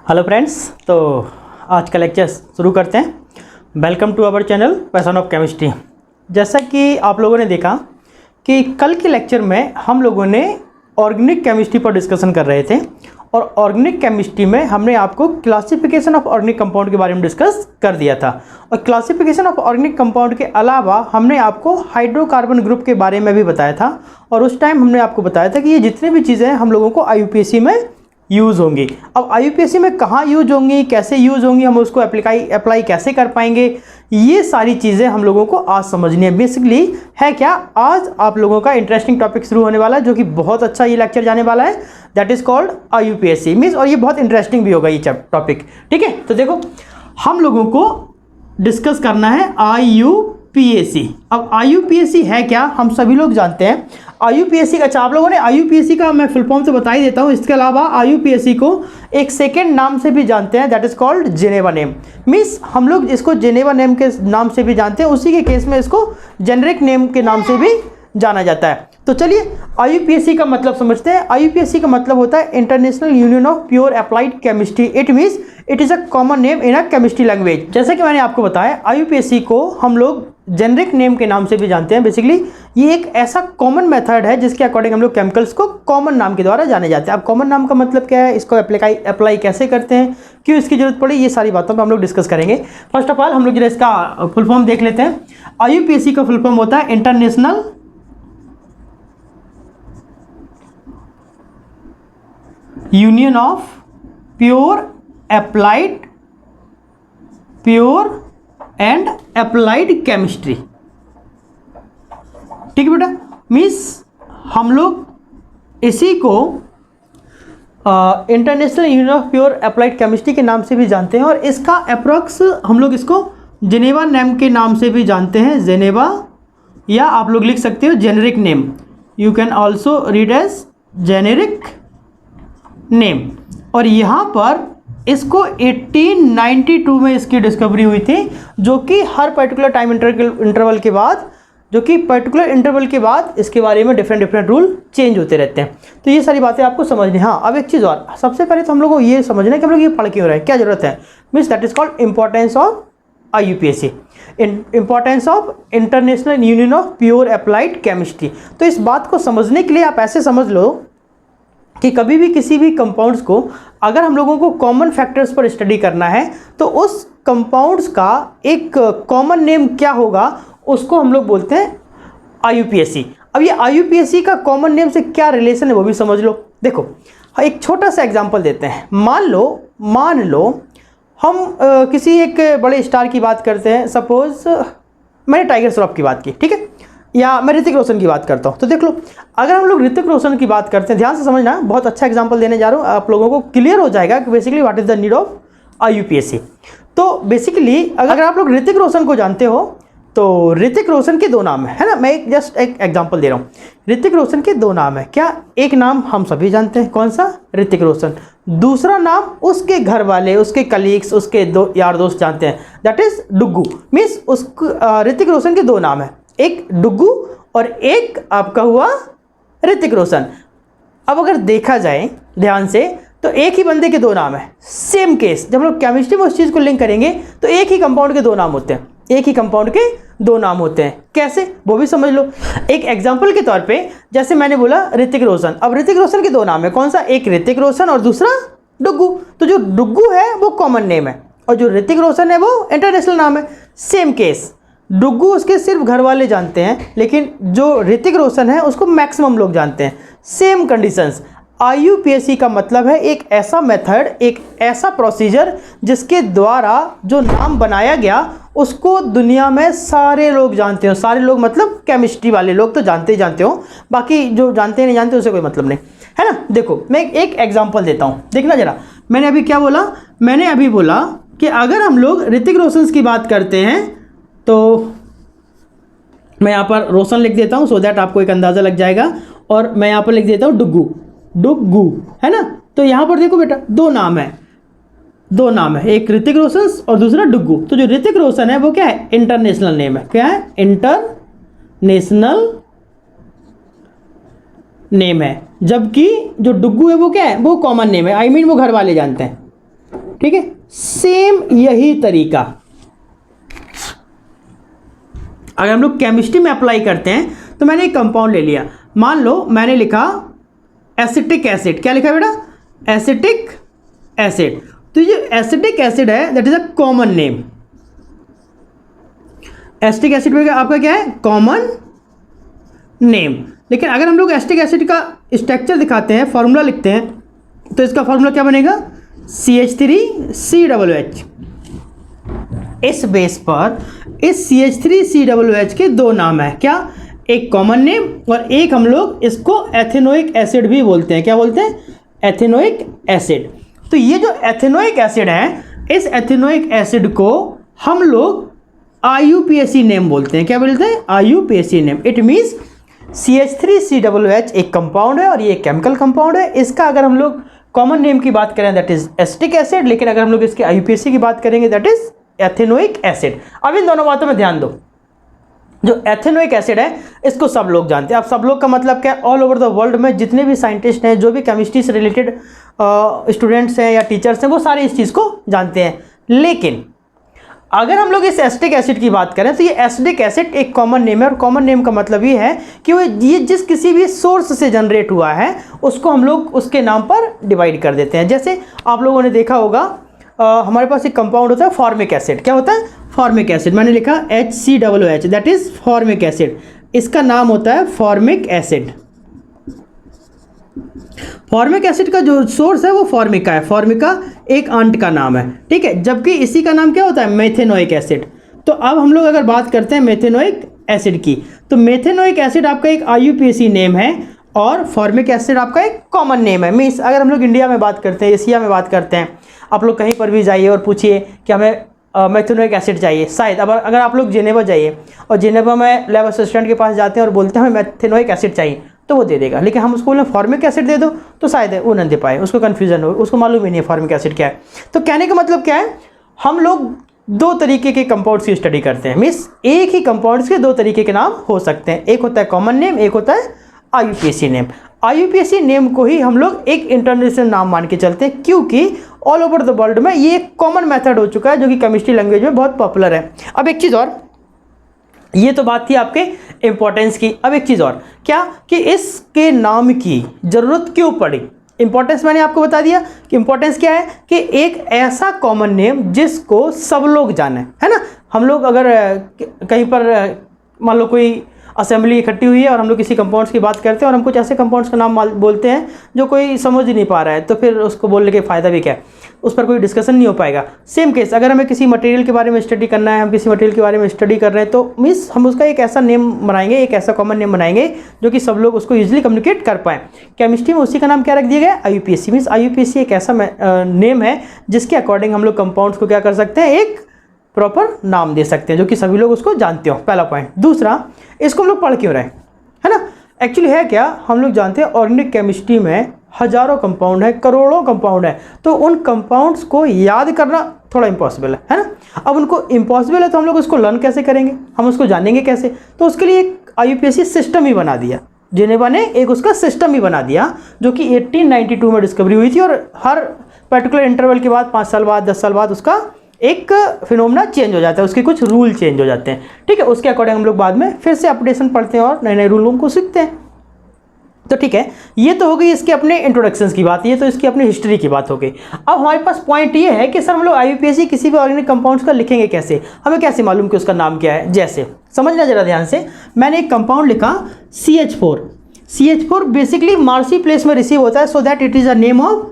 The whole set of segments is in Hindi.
हेलो फ्रेंड्स, तो आज का लेक्चर शुरू करते हैं। Welcome to our channel passion of chemistry. जैसा कि आप लोगों ने देखा कि कल के लेक्चर में हम लोगों ने ऑर्गेनिक केमिस्ट्री पर डिस्कशन कर रहे थे और ऑर्गेनिक केमिस्ट्री में हमने आपको क्लासिफिकेशन ऑफ ऑर्गेनिक कंपाउंड के बारे में डिस्कस कर दिया था। और क्लासिफिकेशन ऑफ ऑर्गेनिक कंपाउंड के अलावा हमने आपको हाइड्रोकार्बन ग्रुप के बारे में भी बताया था। और उस टाइम हमने आपको बताया था कि ये जितनी भी चीज़ें हैं हम लोगों को IUPAC में यूज़ होंगी। अब IUPAC में कहाँ यूज होंगी, कैसे यूज होंगी, हम उसको अप्लाई कैसे कर पाएंगे, ये सारी चीज़ें हम लोगों को आज समझनी है। बेसिकली है क्या, आज आप लोगों का इंटरेस्टिंग टॉपिक शुरू होने वाला है जो कि बहुत अच्छा ये लेक्चर जाने वाला है। That is called IUPAC means, और ये बहुत इंटरेस्टिंग भी होगा ये टॉपिक। ठीक है, तो देखो हम लोगों को डिस्कस करना है IUPAC। अब IUPAC है क्या, हम सभी लोग जानते हैं। IUPAC अच्छा, आप लोगों ने IUPAC का मैं फुल फॉर्म तो बता ही देता हूँ। इसके अलावा IUPAC को एक सेकेंड नाम से भी जानते हैं, that is called Geneva name. Means हम लोग इसको जेनेवा नेम के नाम से भी जानते हैं, उसी के केस में इसको जेनेरिक नेम के नाम से भी जाना जाता है। तो चलिए IUPAC का मतलब समझते हैं। IUPAC का मतलब होता है international union of pure applied chemistry. It means it is a common name in a chemistry language. जैसे कि मैंने आपको बताया, IUPAC को हम लोग जेनरिक नेम के नाम से भी जानते हैं। बेसिकली ये एक ऐसा कॉमन मेथड है जिसके अकॉर्डिंग हम लोग केमिकल्स को कॉमन नाम के द्वारा जाने जाते हैं। अब कॉमन नाम का मतलब क्या है, इसको अप्लाई कैसे करते हैं, क्यों इसकी जरूरत पड़ी, ये सारी बातों पर हम लोग डिस्कस करेंगे। फर्स्ट ऑफ ऑल हम लोग इसका फुल फॉर्म देख लेते हैं। IUPAC का फुल फॉर्म होता है international union of pure and applied chemistry. ठीक है बेटा, मीन्स हम लोग इसी को international union of pure applied chemistry के नाम से भी जानते हैं। और इसका अप्रॉक्स हम लोग इसको जेनेवा नेम के नाम से भी जानते हैं, जेनेवा, या आप लोग लिख सकते हो generic name. You can also read as generic name. और यहाँ पर इसको 1892 में इसकी डिस्कवरी हुई थी, जो कि हर पर्टिकुलर टाइम इंटरवल के बाद, इसके बारे में डिफरेंट रूल चेंज होते रहते हैं। तो ये सारी बातें आपको समझनी। हाँ, अब एक चीज़ और, सबसे पहले तो हम लोग को ये समझना है कि हम लोग ये पढ़ क्यों रहे हैं, क्या जरूरत है। Means that is called importance of IUPAC, importance of international union of pure applied chemistry. तो इस बात को समझने के लिए आप ऐसे समझ लो कि कभी भी किसी भी कंपाउंड्स को अगर हम लोगों को कॉमन फैक्टर्स पर स्टडी करना है तो उस कंपाउंड्स का एक कॉमन नेम क्या होगा, उसको हम लोग बोलते हैं IUPAC। अब ये IUPAC का कॉमन नेम से क्या रिलेशन है वो भी समझ लो। देखो एक छोटा सा एग्जांपल देते हैं। मान लो हम किसी एक बड़े स्टार की बात करते हैं। सपोज मैंने टाइगर श्रॉफ की बात की, ठीक है, या मैं ऋतिक रोशन की बात करता हूँ। तो देख लो, अगर हम लोग ऋतिक रोशन की बात करते हैं, ध्यान से समझना, बहुत अच्छा एग्जांपल देने जा रहा हूँ, आप लोगों को क्लियर हो जाएगा कि basically what is the need of IUPAC। तो बेसिकली अगर आप लोग ऋतिक रोशन को जानते हो तो ऋतिक रोशन के दो नाम है ना। मैं जस्ट एक एग्जांपल दे रहा हूँ। ऋतिक रोशन के दो नाम है क्या, एक नाम हम सभी जानते हैं, कौन सा, ऋतिक रोशन। दूसरा नाम उसके घर वाले, उसके कलीग्स, उसके दो यार दोस्त जानते हैं, that is Duggu. Means Hrithik Roshan के दो नाम है, एक डुग्गू और एक आपका हुआ ऋतिक रोशन। अब अगर देखा जाए ध्यान से तो एक ही बंदे के दो नाम है, सेम केस। जब हम लोग केमिस्ट्री में उस चीज़ को लिंक करेंगे तो एक ही कंपाउंड के दो नाम होते हैं, कैसे वो भी समझ लो। एक एग्जांपल के तौर पे जैसे मैंने बोला ऋतिक रोशन, अब ऋतिक रोशन के दो नाम है, कौन सा, एक ऋतिक रोशन और दूसरा डुग्गू। तो जो डुग्गू है वो कॉमन नेम है और जो ऋतिक रोशन है वो इंटरनेशनल नाम है। सेम केस, डुग्गू उसके सिर्फ घर वाले जानते हैं, लेकिन जो ऋतिक रोशन है उसको मैक्सिमम लोग जानते हैं। Same conditions. IUPAC का मतलब है एक ऐसा मेथड, एक ऐसा प्रोसीजर जिसके द्वारा जो नाम बनाया गया उसको दुनिया में सारे लोग जानते हो। सारे लोग मतलब केमिस्ट्री वाले लोग तो जानते ही जानते हो, बाकी जो जानते नहीं जानते उसे कोई मतलब नहीं है ना। देखो मैं एक एग्जांपल देता हूँ, देखना जरा। मैंने अभी क्या बोला, मैंने अभी बोला कि अगर हम लोग ऋतिक रोशन की बात करते हैं तो मैं यहाँ पर रोशन लिख देता हूँ सो दैट आपको एक अंदाज़ा लग जाएगा। और मैं यहाँ पर लिख देता हूँ डुग्गू, है ना। तो यहाँ पर देखो बेटा, दो नाम है, एक ऋतिक रोशन और दूसरा डुग्गू। तो जो ऋतिक रोशन है वो क्या है, इंटरनेशनल नेम है, क्या है, इंटरनेशनल नेम है। जबकि जो डुग्गू है वो क्या है, वो कॉमन नेम है, आई मीन वो घर वाले जानते हैं। ठीक है, सेम यही तरीका अगर हम लोग केमिस्ट्री में अप्लाई करते हैं। तो मैंने एक कंपाउंड ले लिया, मान लो मैंने लिखा एसिटिक एसिड, क्या लिखा बेटा, एसिटिक एसिड। तो ये एसिटिक एसिड है that is a common name. Acetic acid में आपका क्या है, कॉमन नेम। लेकिन अगर हम लोग एसिटिक एसिड का स्ट्रक्चर दिखाते हैं, फॉर्मूला लिखते हैं, तो इसका फॉर्मूला क्या बनेगा, CH3COOH। इस बेस पर इस CH3COOH के दो नाम है, क्या, एक कॉमन नेम और एक हम लोग इसको एथेनोइक एसिड भी बोलते हैं। क्या बोलते हैं, एथेनोइक एसिड। तो ये जो एथेनोइक एसिड है, इस एथेनोइक एसिड को हम लोग IUPAC नेम बोलते हैं। क्या बोलते हैं, IUPAC name. It means CH3COOH एक कंपाउंड है और ये एक केमिकल कंपाउंड है। इसका अगर हम लोग कॉमन नेम की बात करें दैट इज एसिटिक एसिड, लेकिन अगर हम लोग इसके IUPAC की बात करेंगे दैट इज एथेनोइक एसिड। अब इन दोनों बातों में ध्यान दो, जो एथेनोइक एसिड है इसको सब लोग जानते हैं। अब सब लोग का मतलब क्या है, ऑल ओवर द वर्ल्ड में जितने भी साइंटिस्ट हैं, जो भी केमिस्ट्री से रिलेटेड स्टूडेंट्स हैं या टीचर्स हैं, वो सारे इस चीज़ को जानते हैं। लेकिन अगर हम लोग इस एसिटिक एसिड की बात करें तो ये एसिटिक एसिड एक कॉमन नेम है, और कॉमन नेम का मतलब ये है कि वो ये जिस किसी भी सोर्स से जनरेट हुआ है उसको हम लोग उसके नाम पर डिवाइड कर देते हैं। जैसे आप लोगों ने देखा होगा हमारे पास एक कंपाउंड होता है फॉर्मिक एसिड। क्या होता है, फॉर्मिक एसिड। मैंने लिखा HCOOH that is formic acid. इसका नाम होता है फॉर्मिक एसिड। फॉर्मिक एसिड का जो सोर्स है वो फॉर्मिका है। फॉर्मिका एक आंट का नाम है, ठीक है, जबकि इसी का नाम क्या होता है, मेथेनोइक एसिड। तो अब हम लोग अगर बात करते हैं मेथेनोइक एसिड की, तो मेथेनोइक एसिड आपका एक IUPAC नेम है और फॉर्मिक एसिड आपका एक कॉमन नेम है। मीन्स अगर हम लोग इंडिया में बात करते हैं, एशिया में बात करते हैं, आप लोग कहीं पर भी जाइए और पूछिए कि हमें मेथेनोइक एसिड चाहिए, शायद अब अगर आप लोग जेनेवा जाइए और जेनेवा में लैब असिस्टेंट के पास जाते हैं और बोलते हैं हमें मेथेनोइक एसिड चाहिए, तो वो दे देगा। लेकिन हम उसको बोलें फॉर्मिक एसिड दे दो तो शायद वो न दे पाए, उसको कन्फ्यूजन हो, उसको मालूम ही नहीं है फॉर्मिक एसिड क्या है। तो कहने का मतलब क्या है, हम लोग दो तरीके के कंपाउंड्स की स्टडी करते हैं। मीन्स एक ही कंपाउंड्स के दो तरीके के नाम हो सकते हैं, एक होता है कॉमन नेम, एक होता है IUPAC नेम। IUPAC नेम को ही हम लोग एक इंटरनेशनल नाम मान के चलते हैं, क्योंकि ऑल ओवर द वर्ल्ड में ये एक कॉमन मेथड हो चुका है जो कि केमिस्ट्री लैंग्वेज में बहुत पॉपुलर है। अब एक चीज़ और, ये तो बात थी आपके इंपॉर्टेंस की। अब एक चीज़ और, क्या कि इसके नाम की ज़रूरत क्यों पड़ी। इंपॉर्टेंस मैंने आपको बता दिया कि इंपॉर्टेंस क्या है, कि एक ऐसा कॉमन नेम जिसको सब लोग जाने, है ना। हम लोग अगर कहीं पर मान लो कोई असेंबली इकट्ठी हुई है और हम लोग किसी कंपाउंड्स की बात करते हैं और हम कुछ ऐसे कंपाउंड्स का नाम बोलते हैं जो कोई समझ ही नहीं पा रहा है, तो फिर उसको बोलने के फ़ायदा भी क्या है, उस पर कोई डिस्कशन नहीं हो पाएगा। सेम केस अगर हमें किसी मटेरियल के बारे में स्टडी करना है, हम किसी मटेरियल के बारे में स्टडी कर रहे हैं, तो मीन्स हम उसका एक ऐसा नेम बनाएंगे, एक ऐसा कॉमन नेम बनाएंगे जो कि सब लोग उसको ईजिली कम्युनिकेट कर पाएँ। केमिस्ट्री में उसी का नाम क्या रख दिया गया, IUPAC। मीन्स IUPAC एक ऐसा नेम है जिसके अकॉर्डिंग हम लोग कंपाउंड्स को क्या कर सकते हैं, एक प्रॉपर नाम दे सकते हैं जो कि सभी लोग उसको जानते हो, पहला पॉइंट। दूसरा, इसको हम लोग पढ़ क्यों रहे हैं, है ना। एक्चुअली है क्या, हम लोग जानते हैं ऑर्गेनिक केमिस्ट्री में हजारों कंपाउंड है, करोड़ों कंपाउंड है, तो उन कंपाउंड्स को याद करना थोड़ा इम्पॉसिबल है ना। अब उनको इम्पॉसिबल है तो हम लोग उसको लर्न कैसे करेंगे, हम उसको जानेंगे कैसे। तो उसके लिए एक IUPAC सिस्टम ही बना दिया, जेनेवा ने एक उसका सिस्टम ही बना दिया, जो कि 1892 में डिस्कवरी हुई थी। और हर पर्टिकुलर इंटरवल के बाद 5 साल बाद 10 साल बाद उसका एक फिनोमेना चेंज हो जाता है, उसके कुछ रूल चेंज हो जाते हैं, ठीक है। उसके अकॉर्डिंग हम लोग बाद में फिर से अपडेशन पढ़ते हैं और नए नए रूलों को सीखते हैं। तो ठीक है, ये तो हो गई इसके अपने इंट्रोडक्शंस की बात, ये तो इसकी अपनी हिस्ट्री की बात हो गई। अब हमारे पास पॉइंट ये है कि सर हम लोग IUPAC किसी भी ऑर्गेनिक कंपाउंड्स का लिखेंगे कैसे, हमें कैसे मालूम कि उसका नाम क्या है। जैसे समझना जरा ध्यान से, मैंने एक कंपाउंड लिखा CH4। CH4 basically marshy place में रिसीव होता है, so that it is a name of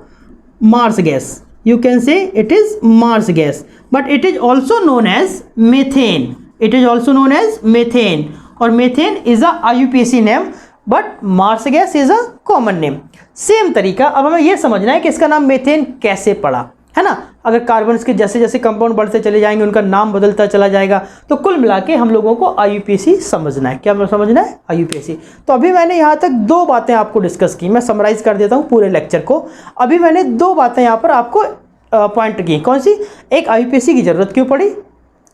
marsh gas. You can say it is Mars gas, but it is also known as methane. It is also known as methane, और methane is a IUPAC name, but Mars gas is a common name. Same तरीका, अब हमें यह समझना है कि इसका नाम मेथेन कैसे पड़ा, है ना। अगर कार्बन्स के जैसे जैसे कंपाउंड बढ़ते चले जाएंगे उनका नाम बदलता चला जाएगा, तो कुल मिला के हम लोगों को IUPAC समझना है। क्या समझना है, IUPAC। तो अभी मैंने यहाँ तक दो बातें आपको डिस्कस की, मैं समराइज कर देता हूँ पूरे लेक्चर को। अभी मैंने दो बातें यहाँ पर आपको पॉइंट की, कौन सी, एक IUPAC की ज़रूरत क्यों पड़ी,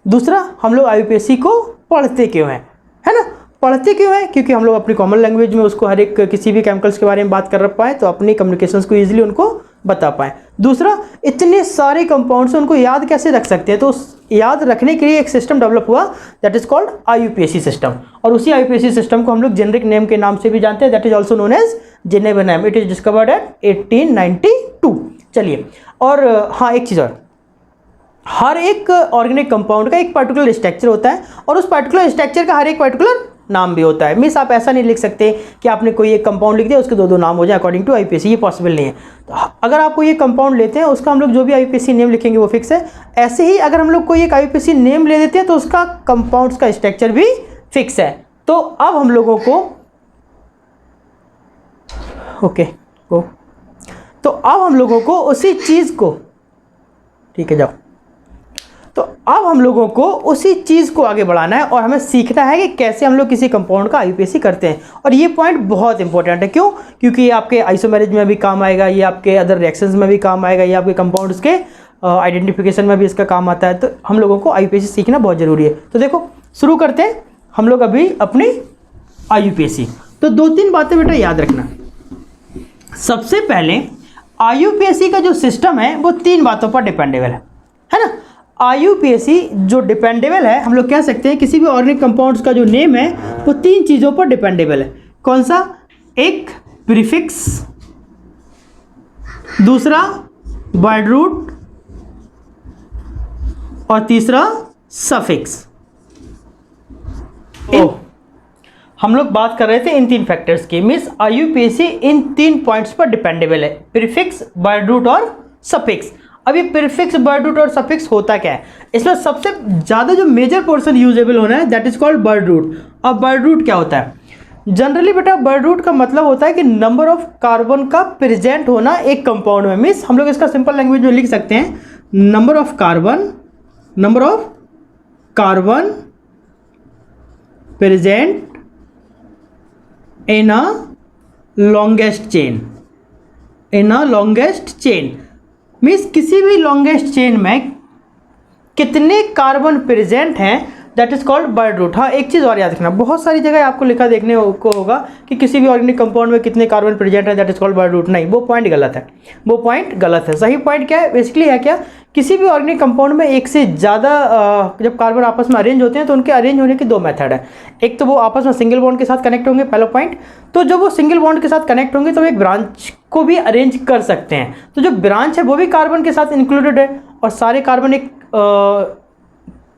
दूसरा हम लोग IUPAC को पढ़ते क्यों हैं, है ना। पढ़ते क्यों हैं, क्योंकि हम लोग अपनी कॉमन लैंग्वेज में उसको हर एक किसी भी केमिकल्स के बारे में बात कर पाएँ तो अपनी कम्युनिकेशंस को ईजिली उनको बता पाएँ। दूसरा, इतने सारे कंपाउंड्स उनको याद कैसे रख सकते हैं, तो याद रखने के लिए एक सिस्टम डेवलप हुआ that is called IUPAC system, और उसी IUPAC सिस्टम को हम लोग जेनरिक नेम के नाम से भी जानते हैं, that is also known as Geneva name. It is discovered at 1892। चलिए, और हाँ एक चीज़ और, हर एक ऑर्गेनिक कंपाउंड का एक पर्टिकुलर स्ट्रक्चर होता है और उस पर्टिकुलर स्ट्रक्चर का हर एक पर्टिकुलर नाम भी होता है। मीन्स आप ऐसा नहीं लिख सकते कि आपने कोई एक कंपाउंड लिख दिया उसके दो नाम हो जाए अकॉर्डिंग टू IUPAC, ये पॉसिबल नहीं है। तो अगर आप कोई एक कंपाउंड लेते हैं उसका हम लोग जो भी IUPAC नेम लिखेंगे वो फिक्स है। ऐसे ही अगर हम लोग कोई एक IUPAC नेम ले देते हैं तो उसका कंपाउंड्स का स्ट्रक्चर भी फिक्स है। तो अब हम लोगों को तो अब हम लोगों को उसी चीज़ को, ठीक है जाओ, तो अब हम लोगों को उसी चीज़ को आगे बढ़ाना है और हमें सीखना है कि कैसे हम लोग किसी कंपाउंड का IUPAC करते हैं। और ये पॉइंट बहुत इंपॉर्टेंट है, क्यों? क्योंकि ये आपके आइसोमेरेज में भी काम आएगा, ये आपके अदर रिएक्शंस में भी काम आएगा, ये आपके कंपाउंड्स के आइडेंटिफिकेशन में भी इसका काम आता है। तो हम लोगों को IUPAC सीखना बहुत ज़रूरी है। तो देखो शुरू करते हैं हम लोग अभी अपनी IUPAC। तो 2-3 बातें बेटा याद रखना। सबसे पहले IUPAC का जो सिस्टम है वो 3 बातों पर डिपेंडेबल है ना। IUPAC जो डिपेंडेबल है, हम लोग कह सकते हैं किसी भी ऑर्गेनिक कंपाउंड्स का जो नेम है वो 3 चीज़ों पर डिपेंडेबल है। कौन सा? एक प्रीफिक्स, दूसरा वर्ड रूट और तीसरा सफिक्स। हम लोग बात कर रहे थे इन 3 फैक्टर्स की। मीन्स IUPAC इन 3 पॉइंट्स पर डिपेंडेबल है, प्रीफिक्स, वर्ड रूट और सफिक्स। अब ये प्रीफिक्स, वर्ड रूट और सफिक्स होता क्या है? इसमें सबसे ज़्यादा जो मेजर पोर्शन यूजेबल होना है that is called word root. अब वर्ड रूट क्या होता है? जनरली बेटा वर्ड रूट का मतलब होता है कि नंबर ऑफ कार्बन का प्रेजेंट होना एक कंपाउंड में। मीन्स हम लोग इसका सिंपल लैंग्वेज में लिख सकते हैं number of carbon present in a longest chain. Means किसी भी लॉन्गेस्ट चेन में कितने कार्बन प्रेजेंट हैं that is called word root. हाँ एक चीज़ और याद रखना, बहुत सारी जगह आपको लिखा देखने को होगा कि किसी भी ऑर्गेनिक कंपाउंड में कितने कार्बन प्रेजेंट है that is called word root. नहीं, वो पॉइंट गलत है। सही पॉइंट क्या है? बेसिकली है क्या, किसी भी ऑर्गेनिक कंपाउंड में एक से ज़्यादा जब कार्बन आपस में अरेंज होते हैं तो उनके अरेंज होने के 2 मेथड है। एक तो वो आपस में सिंगल बॉन्ड के साथ कनेक्ट होंगे, पहला पॉइंट। तो जब वो सिंगल बॉन्ड के साथ कनेक्ट होंगे तो एक ब्रांच को भी अरेंज कर सकते हैं। तो जो ब्रांच है वो भी कार्बन के साथ इंक्लूडेड है और सारे कार्बन एक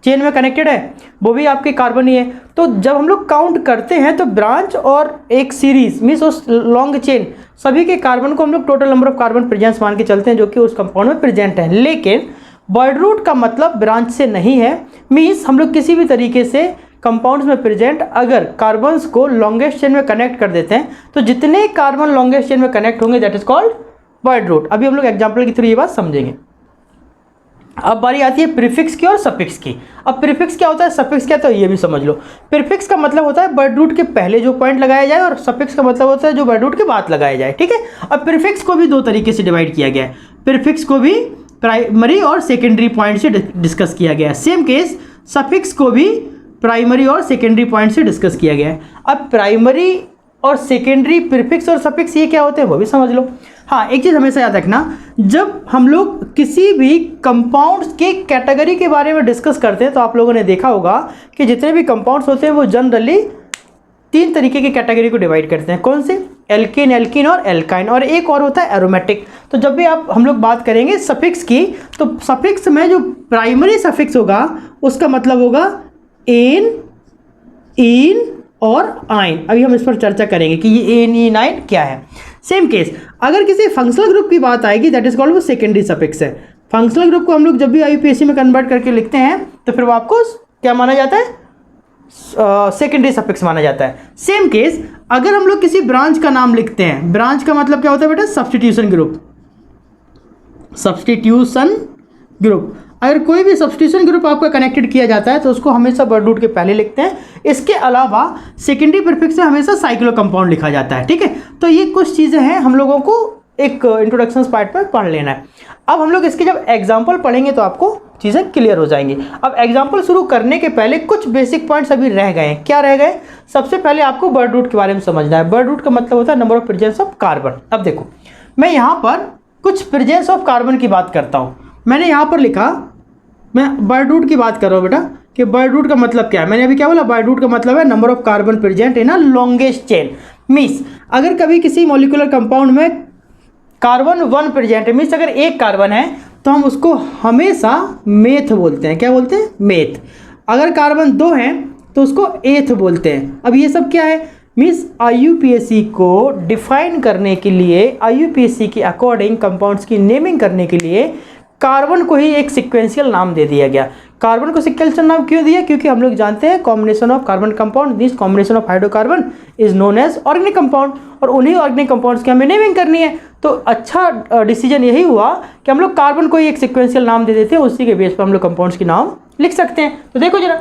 चेन में कनेक्टेड है, वो भी आपके कार्बन ही है। तो जब हम लोग काउंट करते हैं तो ब्रांच और एक सीरीज मीन्स उस लॉन्ग चेन सभी के कार्बन को हम लोग total number of carbon presents मान के चलते हैं जो कि उस कंपाउंड में प्रेजेंट है। लेकिन वर्ड रूट का मतलब ब्रांच से नहीं है। मीन्स हम लोग किसी भी तरीके से कंपाउंड्स में प्रेजेंट अगर कार्बन्स को लॉन्गेस्ट चेन में कनेक्ट कर देते हैं तो जितने कार्बन लॉन्गेस्ट चेन में कनेक्ट होंगे that is called word root. अभी हम लोग एग्जाम्पल के थ्रू ये बात समझेंगे। अब बारी आती है प्रीफिक्स की और सफिक्स की। अब प्रीफिक्स क्या होता है, सफिक्स क्या होता है, ये भी समझ लो। प्रीफिक्स का मतलब होता है वर्ड रूट के पहले जो पॉइंट लगाया जाए और सफिक्स का मतलब होता है जो वर्ड रूट के बाद लगाया जाए। ठीक है। अब प्रीफिक्स को भी 2 तरीके से डिवाइड किया गया है। प्रीफिक्स को भी प्राइमरी और सेकेंडरी पॉइंट से डिस्कस किया गया है। सेम केस सफिक्स को भी प्राइमरी और सेकेंडरी पॉइंट से डिस्कस किया गया है। अब प्राइमरी और सेकेंडरी प्रीफिक्स और सफिक्स ये क्या होते हैं वो भी समझ लो। हाँ एक चीज़ हमेशा याद रखना, जब हम लोग किसी भी कंपाउंड्स के कैटेगरी के बारे में डिस्कस करते हैं तो आप लोगों ने देखा होगा कि जितने भी कंपाउंड्स होते हैं वो जनरली 3 तरीके की कैटेगरी को डिवाइड करते हैं। कौन से? एल्केन, एल्कीन और एल्काइन, और एक और होता है एरोमेटिक। तो जब भी हम लोग बात करेंगे सफिक्स की तो सफिक्स में जो प्राइमरी सफिक्स होगा उसका मतलब होगा एन, इन और आइन। अभी हम इस पर चर्चा करेंगे कि ये एन, इन, आइन क्या है। सेम केस अगर किसी फंक्शनल ग्रुप की बात आएगी दैट इज कॉल्ड वो सेकेंडरी सफिक्स है। फंक्शनल ग्रुप को हम लोग जब भी IUPAC में कन्वर्ट करके लिखते हैं तो फिर वो आपको क्या माना जाता है? सेकेंडरी सफिक्स माना जाता है। सेम केस अगर हम लोग किसी ब्रांच का नाम लिखते हैं, ब्रांच का मतलब क्या होता है बेटा? Substitution group. अगर कोई भी सब्स्टिट्यूशन ग्रुप आपका कनेक्टेड किया जाता है तो उसको हमेशा वर्ड रूट के पहले लिखते हैं। इसके अलावा सेकेंडरी प्रीफिक्स से हमेशा साइक्लो कंपाउंड लिखा जाता है। ठीक है। तो ये कुछ चीज़ें हैं हम लोगों को एक इंट्रोडक्शन पार्ट में पढ़ लेना है। अब हम लोग इसके जब एग्जाम्पल पढ़ेंगे तो आपको चीज़ें क्लियर हो जाएंगी। अब एग्जाम्पल शुरू करने के पहले कुछ बेसिक पॉइंट्स अभी रह गए हैं। क्या रह गए? सबसे पहले आपको वर्ड रूट के बारे में समझना है। वर्ड रूट का मतलब होता है number of presence of carbon. अब देखो मैं यहाँ पर कुछ प्रेजेंस ऑफ कार्बन की बात करता हूँ। मैंने यहाँ पर लिखा, मैं बर्ड रूट की बात कर रहा हूँ बेटा, कि बर्ड रूट का मतलब क्या है। मैंने अभी क्या बोला, बर्ड रूट का मतलब है number of carbon present in a longest chain. Means अगर कभी किसी मॉलिक्यूलर कंपाउंड में कार्बन 1 प्रेजेंट है, मीन्स अगर एक कार्बन है तो हम उसको हमेशा मेथ बोलते हैं। क्या बोलते हैं? मेथ। अगर कार्बन 2 हैं तो उसको एथ बोलते हैं। अब ये सब क्या है? मीन्स IUPAC को डिफाइन करने के लिए, IUPAC के अकॉर्डिंग कंपाउंड्स की नेमिंग करने के लिए कार्बन को ही एक सिक्वेंशियल नाम दे दिया गया। कार्बन को सिक्वेंशियल नाम क्यों दिया? क्योंकि हम लोग जानते हैं combination of carbon compound, this combination of hydrocarbon is known as organic compound, और उन्हीं ऑर्गेनिक कंपाउंड्स की हमें नेमिंग करनी है। तो अच्छा डिसीजन यही हुआ कि हम लोग कार्बन को ही एक सिक्वेंशियल नाम दे देते हैं, उसी के बेस पर हम लोग कंपाउंड्स के नाम लिख सकते हैं। तो देखो जरा,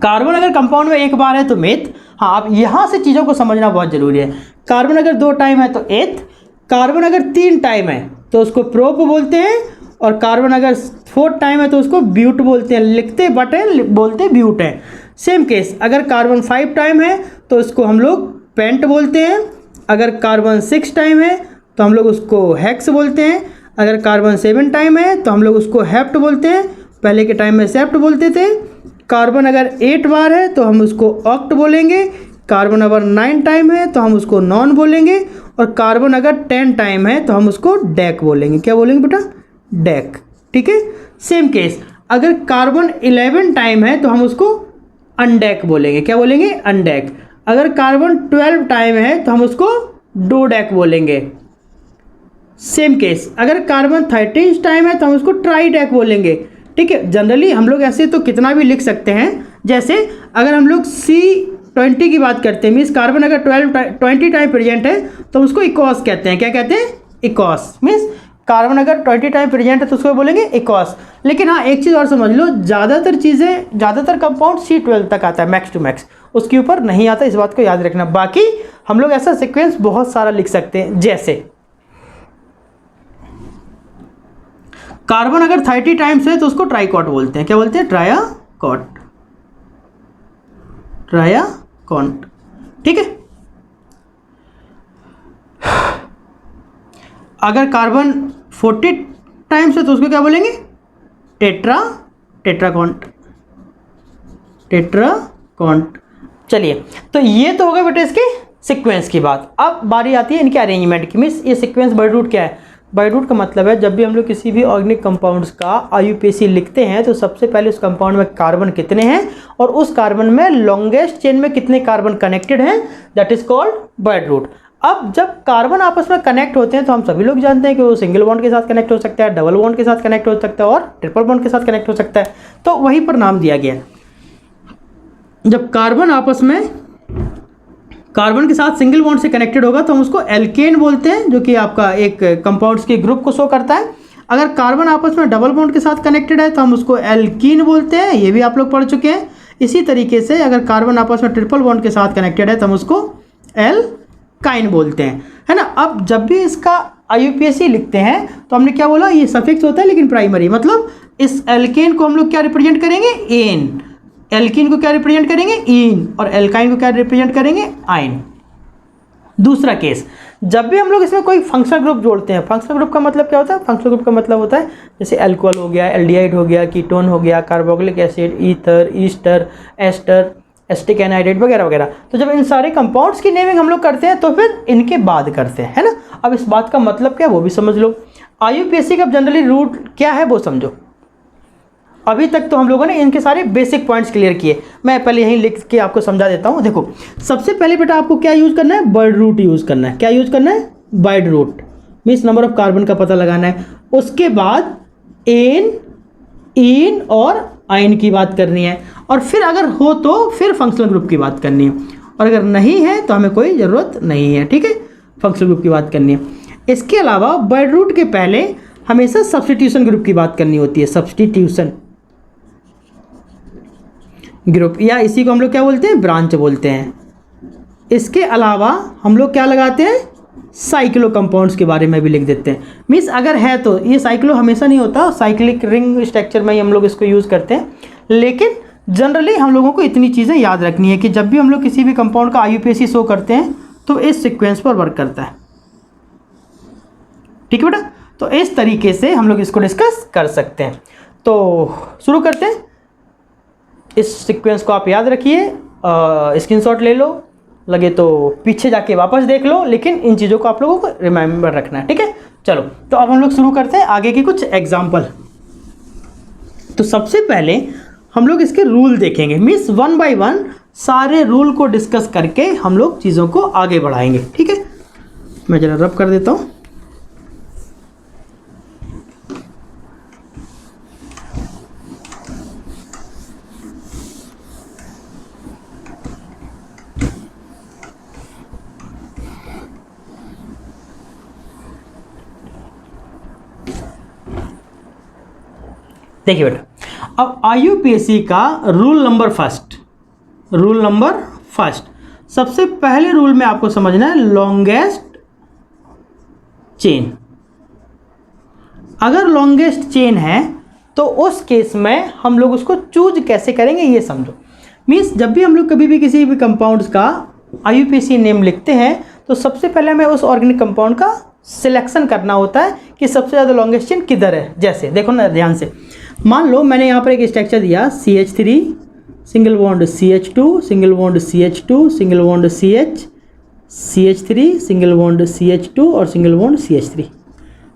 कार्बन अगर कंपाउंड में एक बार है तो मेथ। हाँ, अब यहाँ से चीज़ों को समझना बहुत जरूरी है। कार्बन अगर 2 टाइम है तो एथ, कार्बन अगर 3 टाइम है तो उसको प्रोप बोलते हैं, और कार्बन अगर 4 टाइम है तो उसको ब्यूट बोलते हैं। लिखते बट है, बोलते ब्यूट है। सेम केस, अगर कार्बन 5 टाइम है तो उसको हम लोग पेंट बोलते हैं। अगर कार्बन 6 टाइम है तो हम लोग उसको हेक्स बोलते हैं। अगर कार्बन 7 टाइम है तो हम लोग उसको हेप्ट बोलते हैं। पहले के टाइम में सेप्ट बोलते थे। कार्बन अगर 8 बार है तो हम उसको ऑक्ट बोलेंगे। कार्बन अगर 9 टाइम है तो हम उसको नॉन बोलेंगे, और कार्बन अगर 10 टाइम है तो हम उसको डेक बोलेंगे। क्या बोलेंगे बेटा? डेक। ठीक है। सेम केस, अगर कार्बन 11 टाइम है तो हम उसको अनडेक बोलेंगे। क्या बोलेंगे? अनडेक। अगर कार्बन 12 टाइम है तो हम उसको डोडेक बोलेंगे। सेम केस, अगर कार्बन 13 टाइम है तो हम उसको ट्राइडेक बोलेंगे। ठीक है। जनरली हम लोग ऐसे तो कितना भी लिख सकते हैं। जैसे अगर हम लोग C20 की बात करते हैं, मीन्स कार्बन अगर 20 टाइम प्रेजेंट है तो हम उसको इकोस कहते हैं। क्या कहते हैं? इकोस। मीन्स कार्बन अगर 20 टाइम प्रेजेंट है तो उसको बोलेंगे इकोस। लेकिन हाँ, एक चीज़ और समझ लो, ज़्यादातर कंपाउंड C12 तक आता है मैक्स टू मैक्स, उसके ऊपर नहीं आता। इस बात को याद रखना। बाकी हम लोग ऐसा सिक्वेंस बहुत सारा लिख सकते हैं। जैसे कार्बन अगर 30 टाइम्स है तो उसको ट्राइकॉट बोलते हैं। क्या बोलते हैं? ट्रायाकॉट। ठीक है। अगर कार्बन 40 टाइम्स है तो उसको क्या बोलेंगे? टेट्राकॉन्ट। चलिए, तो ये तो हो गया बेटा इसके सीक्वेंस की बात। अब बारी आती है इनके अरेंजमेंट की। मीन्स ये सीक्वेंस बर्ड रूट क्या है? बर्ड रूट का मतलब है जब भी हम लोग किसी भी ऑर्गेनिक कंपाउंड्स का IUPAC लिखते हैं तो सबसे पहले उस कंपाउंड में कार्बन कितने हैं और उस कार्बन में लॉन्गेस्ट चेन में कितने कार्बन कनेक्टेड हैं, that is called word root. अब जब कार्बन आपस में कनेक्ट होते हैं तो हम सभी लोग जानते हैं कि वो सिंगल बॉन्ड के साथ कनेक्ट हो सकता है, डबल बॉन्ड के साथ कनेक्ट हो सकता है और ट्रिपल बॉन्ड के साथ कनेक्ट हो सकता है। तो वहीं पर नाम दिया गया। जब कार्बन आपस में कार्बन के साथ सिंगल बॉन्ड से कनेक्टेड होगा तो हम उसको एल्केन बोलते हैं, जो कि आपका एक कंपाउंड्स के ग्रुप को शो करता है। अगर कार्बन आपस में डबल बॉन्ड के साथ कनेक्टेड है तो हम उसको एल्कीन बोलते हैं। ये भी आप लोग पढ़ चुके हैं। इसी तरीके से अगर कार्बन आपस में ट्रिपल बॉन्ड के साथ कनेक्टेड है तो हम उसको एल्काइन बोलते हैं, है ना। अब जब भी इसका IUPAC लिखते हैं तो हमने क्या बोला, ये सफिक्स होता है लेकिन प्राइमरी, मतलब इस एल्केन को हम लोग क्या रिप्रेजेंट करेंगे? एन। एल्कीन को क्या रिप्रेजेंट करेंगे? ईन। और एल्काइन को क्या रिप्रेजेंट करेंगे? आइन। दूसरा केस, जब भी हम लोग इसमें कोई फंक्शनल ग्रुप जोड़ते हैं, फंक्शनल ग्रुप का मतलब क्या होता है? फंक्शनल ग्रुप का मतलब होता है जैसे अल्कोहल हो गया, एल्डिहाइड हो गया, कीटोन हो गया, carboxylic acid, ether, ester, ester, acetic anhydride वगैरह वगैरह। तो जब इन सारे कंपाउंड्स की नेमिंग हम लोग करते हैं तो फिर इनके बाद करते हैं, है ना। अब इस बात का मतलब क्या है वो भी समझ लो। IUPAC का जनरली रूट क्या है वो समझो। अभी तक तो हम लोगों ने इनके सारे बेसिक पॉइंट्स क्लियर किए। मैं पहले यहीं लिख के आपको समझा देता हूँ। देखो, सबसे पहले बेटा आपको क्या यूज़ करना है? बर्ड रूट यूज़ करना है। क्या यूज़ करना है? Word root. Means number of carbon का पता लगाना है। उसके बाद एन, ईन और आइन की बात करनी है, और फिर अगर हो तो फिर फंक्शनल ग्रुप की बात करनी है, और अगर नहीं है तो हमें कोई ज़रूरत नहीं है। ठीक है, फंक्शनल ग्रुप की बात करनी है। इसके अलावा बर्ड रूट के पहले हमेशा सब्स्टिट्यूशन ग्रुप की बात करनी होती है। सब्स्टिट्यूशन ग्रुप, या इसी को हम लोग क्या बोलते हैं? ब्रांच बोलते हैं। इसके अलावा हम लोग क्या लगाते हैं? साइक्लो कंपाउंड्स के बारे में भी लिख देते हैं। मीन्स अगर है तो ये साइक्लो हमेशा नहीं होता, साइक्लिक रिंग स्ट्रक्चर में ही हम लोग इसको यूज़ करते हैं। लेकिन जनरली हम लोगों को इतनी चीज़ें याद रखनी है कि जब भी हम लोग किसी भी कंपाउंड का IUPAC शो करते हैं तो इस सीक्वेंस पर वर्क करता है। ठीक है बेटा। तो इस तरीके से हम लोग इसको डिस्कस कर सकते हैं। तो शुरू करते हैं। इस सीक्वेंस को आप याद रखिए, स्क्रीनशॉट ले लो, लगे तो पीछे जाके वापस देख लो, लेकिन इन चीज़ों को आप लोगों को रिमेंबर रखना है, ठीक है। चलो तो अब हम लोग शुरू करते हैं आगे की कुछ एग्जाम्पल। तो सबसे पहले हम लोग इसके रूल देखेंगे, मीन्स 1 बाय 1 सारे रूल को डिस्कस करके हम लोग चीज़ों को आगे बढ़ाएंगे, ठीक है। मैं जरा रब कर देता हूँ। देखिए बेटा, अब IUPAC का रूल नंबर फर्स्ट, सबसे पहले रूल में आपको समझना है लॉन्गेस्ट चेन। अगर लॉन्गेस्ट चेन है तो उस केस में हम लोग उसको चूज कैसे करेंगे ये समझो। मीन्स जब भी हम लोग कभी भी किसी भी कंपाउंड्स का IUPAC नेम लिखते हैं तो सबसे पहले हमें उस ऑर्गेनिक कंपाउंड का सिलेक्शन करना होता है कि सबसे ज़्यादा लॉन्गेस्ट चेन किधर है। जैसे देखो ना ध्यान से, मान लो मैंने यहाँ पर एक स्ट्रक्चर दिया CH3 single bond CH2 single bond CH2 single bond CH3 single bond CH2 और सिंगल बॉन्ड CH3,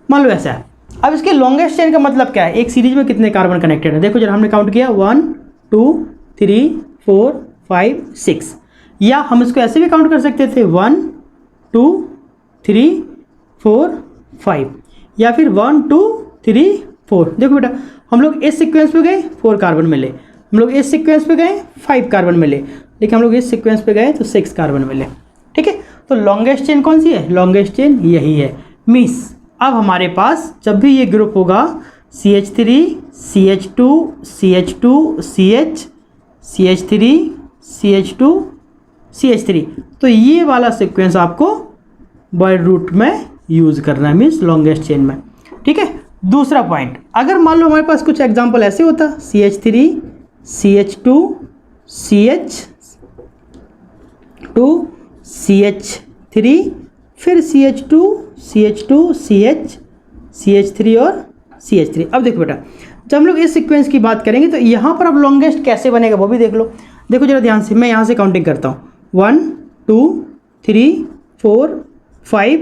मान लो ऐसा है। अब इसके लॉन्गेस्ट चेन का मतलब क्या है, एक सीरीज में कितने कार्बन कनेक्टेड है। देखो जरा हमने काउंट किया 1 2 3 4 5 6, या हम इसको ऐसे भी काउंट कर सकते थे 1 2 3 4 5, या फिर 1 2 3 4। देखो बेटा हम लोग इस सीक्वेंस पे गए 4 कार्बन मिले, हम लोग इस सीक्वेंस पे गए 5 कार्बन मिले, लेकिन हम लोग इस सीक्वेंस पे गए तो 6 कार्बन मिले, ठीक है। तो लॉन्गेस्ट चेन कौन सी है, लॉन्गेस्ट चेन यही है। मीन्स अब हमारे पास जब भी ये ग्रुप होगा CH3 CH2 CH2 CH CH3 CH2 CH3, तो ये वाला सीक्वेंस आपको वर्ड रूट में यूज़ करना है, मीन्स लॉन्गेस्ट चेन में, ठीक है। दूसरा पॉइंट, अगर मान लो हमारे पास कुछ एग्जांपल ऐसे होता CH3 CH2 CH2 CH3 फिर CH2 CH2 CH3 और CH3। अब देखो बेटा जब हम लोग इस सीक्वेंस की बात करेंगे तो यहाँ पर अब लॉन्गेस्ट कैसे बनेगा वो भी देख लो। देखो जरा ध्यान से, मैं यहाँ से काउंटिंग करता हूँ 1 2 3 4 5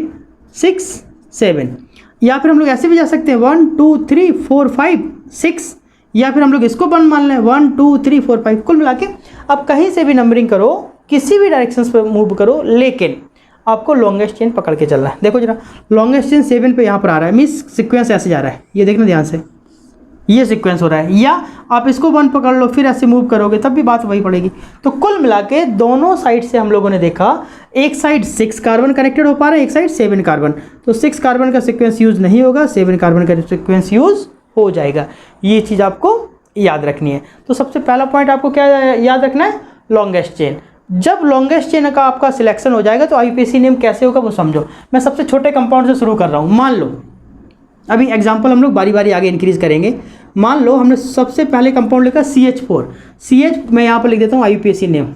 6 7, या फिर हम लोग ऐसे भी जा सकते हैं 1 2 3 4 5 6, या फिर हम लोग इसको 1 मान लें 1 2 3 4 5। कुल मिला के आप कहीं से भी नंबरिंग करो, किसी भी डायरेक्शंस पे मूव करो, लेकिन आपको लॉन्गेस्ट चेन पकड़ के चलना है। देखो जरा लॉन्गेस्ट चेन 7 पे यहाँ पर आ रहा है, मीन्स सीक्वेंस ऐसे जा रहा है, ये देखना ध्यान से, ये सीक्वेंस हो रहा है, या आप इसको 1 पकड़ लो फिर ऐसे मूव करोगे तब भी बात वही पड़ेगी। तो कुल मिला के दोनों साइड से हम लोगों ने देखा, एक साइड 6 कार्बन कनेक्टेड हो पा रहा है, एक साइड 7 कार्बन, तो 6 कार्बन का सीक्वेंस यूज नहीं होगा, 7 कार्बन का सीक्वेंस यूज हो जाएगा। ये चीज़ आपको याद रखनी है। तो सबसे पहला पॉइंट आपको क्या याद रखना है, लॉन्गेस्ट चेन। जब लॉन्गेस्ट चेन का आपका सिलेक्शन हो जाएगा तो IUPAC नेम कैसे होगा वो समझो। मैं सबसे छोटे कंपाउंड से शुरू कर रहा हूँ। मान लो अभी एग्जाम्पल हम लोग बारी बारी आगे इंक्रीज करेंगे। मान लो हमने सबसे पहले कंपाउंड लिखा CH4, मैं यहाँ पर लिख देता हूँ IUPAC नेम।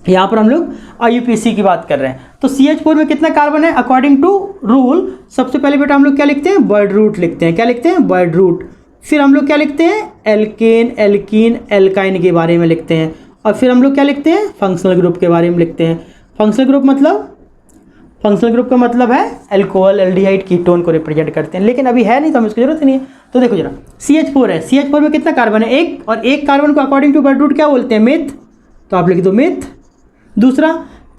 यहाँ पर हम लोग IUPAC की बात कर रहे हैं, तो CH4 में कितना कार्बन है अकॉर्डिंग टू रूल। सबसे पहले बेटा हम लोग क्या लिखते हैं, वर्ड रूट लिखते हैं। क्या लिखते हैं, वर्ड रूट। फिर हम लोग क्या लिखते हैं, एल्केन एल्कीन एल्काइन के बारे में लिखते हैं। और फिर हम लोग क्या लिखते हैं, फंक्शनल ग्रुप के बारे में लिखते हैं। फंक्शनल ग्रुप का मतलब है एल्कोहल एल्डिहाइड कीटोन को रिप्रेजेंट करते हैं, लेकिन अभी है नहीं तो हमें इसकी जरूरत नहीं है। तो देखो जरा CH4 है, CH4 में कितना कार्बन है, एक, और एक कार्बन को अकॉर्डिंग टू वर्ड रूट क्या बोलते हैं, मेथ, तो आप लिख दो मेथ। दूसरा,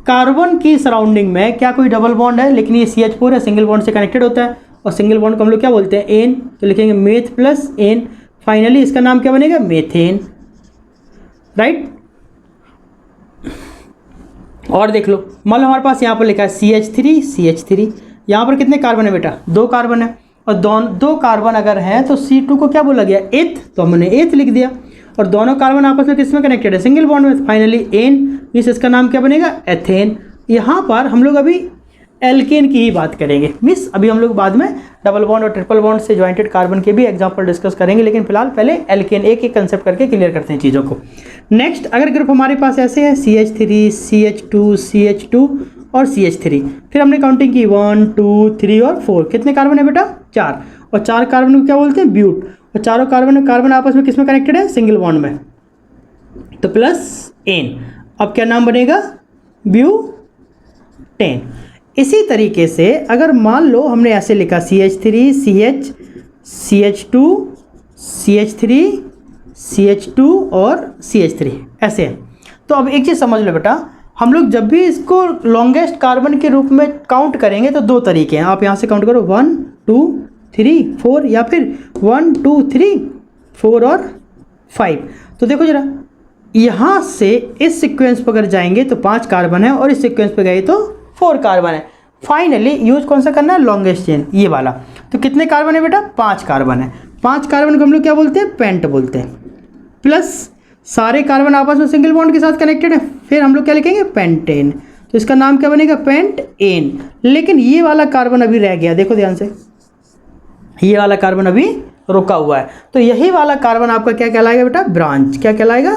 कार्बन की सराउंडिंग में क्या कोई डबल बॉन्ड है, लेकिन ये CH4 है, सिंगल बॉन्ड से कनेक्टेड होता है, और सिंगल बॉन्ड को हम लोग क्या बोलते हैं, एन, तो लिखेंगे मेथ प्लस एन। फाइनली इसका नाम क्या बनेगा, मेथेन, राइट। और देख लो, मान लो हमारे पास यहाँ पर लिखा है CH3, यहाँ पर कितने कार्बन है बेटा, 2 कार्बन है, और दो कार्बन अगर हैं तो C2 को क्या बोला गया, एथ, तो हमने एथ लिख दिया। और दोनों कार्बन आपस में किसमें कनेक्टेड है, सिंगल बॉन्ड में, फाइनली एन, मीन्स इसका नाम क्या बनेगा, एथेन। यहाँ पर हम लोग अभी एल्केन की ही बात करेंगे, मीन्स अभी हम लोग बाद में डबल बॉन्ड और ट्रिपल बॉन्ड से ज्वाइंटेड कार्बन के भी एग्जांपल डिस्कस करेंगे, लेकिन फिलहाल पहले एल्केन एक एक कंसेप्ट करके क्लियर करते हैं चीज़ों को। नेक्स्ट, अगर ग्रुप हमारे पास ऐसे है CH3 CH2 CH2 और CH3। फिर हमने काउंटिंग की 1 2 3 और 4। कितने कार्बन है बेटा? 4। और 4 कार्बन को क्या बोलते हैं? ब्यूट। और चारों कार्बन आपस में किस में कनेक्टेड है? सिंगल बॉन्ड में, तो प्लस एन। अब क्या नाम बनेगा? ब्यूटेन। इसी तरीके से अगर मान लो हमने ऐसे लिखा CH3 CH CH2 CH3 CH2 और CH3 ऐसे है। तो अब एक चीज़ समझ लो बेटा, हम लोग जब भी इसको लॉन्गेस्ट कार्बन के रूप में काउंट करेंगे तो दो तरीके हैं। आप यहाँ से काउंट करो 1 2 3 4 या फिर 1 2 3 4 और 5। तो देखो जरा, यहाँ से इस सीक्वेंस पर अगर जाएंगे तो 5 कार्बन है और इस सीक्वेंस पर गए तो 4 कार्बन है। फाइनली यूज कौन सा करना है? लॉन्गेस्ट चेन, ये वाला। तो कितने कार्बन है बेटा? 5 कार्बन है। 5 कार्बन को हम लोग क्या बोलते हैं? पेंट बोलते हैं। प्लस सारे कार्बन आपस में सिंगल बॉन्ड के साथ कनेक्टेड है, फिर हम लोग क्या लिखेंगे? पेंटेन। तो इसका नाम क्या बनेगा? पेंटेन। लेकिन ये वाला कार्बन अभी रह गया, देखो ध्यान से, ये वाला कार्बन अभी रुका हुआ है। तो यही वाला कार्बन आपका क्या कहलाएगा बेटा? ब्रांच। क्या कहलाएगा?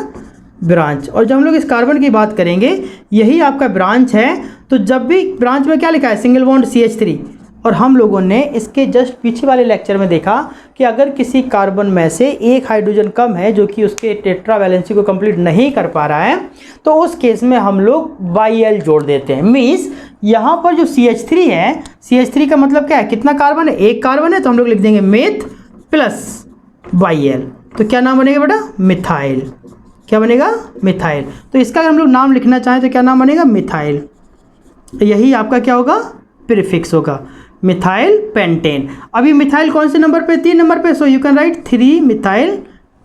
ब्रांच। और जब हम लोग इस कार्बन की बात करेंगे, यही आपका ब्रांच है। तो जब भी ब्रांच में क्या लिखा है? Single bond CH3। और हम लोगों ने इसके जस्ट पीछे वाले लेक्चर में देखा कि अगर किसी कार्बन में से एक हाइड्रोजन कम है जो कि उसके टेट्रा वैलेंसी को कंप्लीट नहीं कर पा रहा है, तो उस केस में हम लोग Yl जोड़ देते हैं। मीन्स यहाँ पर जो CH3 है, CH3 का मतलब क्या है? कितना कार्बन है? एक कार्बन है, तो हम लोग लिख देंगे मेथ प्लस Yl। तो क्या नाम बनेगा बेटा? मिथाइल। क्या बनेगा? मिथाइल। तो इसका अगर हम लोग नाम लिखना चाहें तो क्या नाम बनेगा? मिथाइल। यही आपका क्या होगा? प्रीफिक्स होगा, मिथाइल पेंटेन। अभी मिथाइल कौन से नंबर पे? 3 नंबर पे। So you can write 3 methyl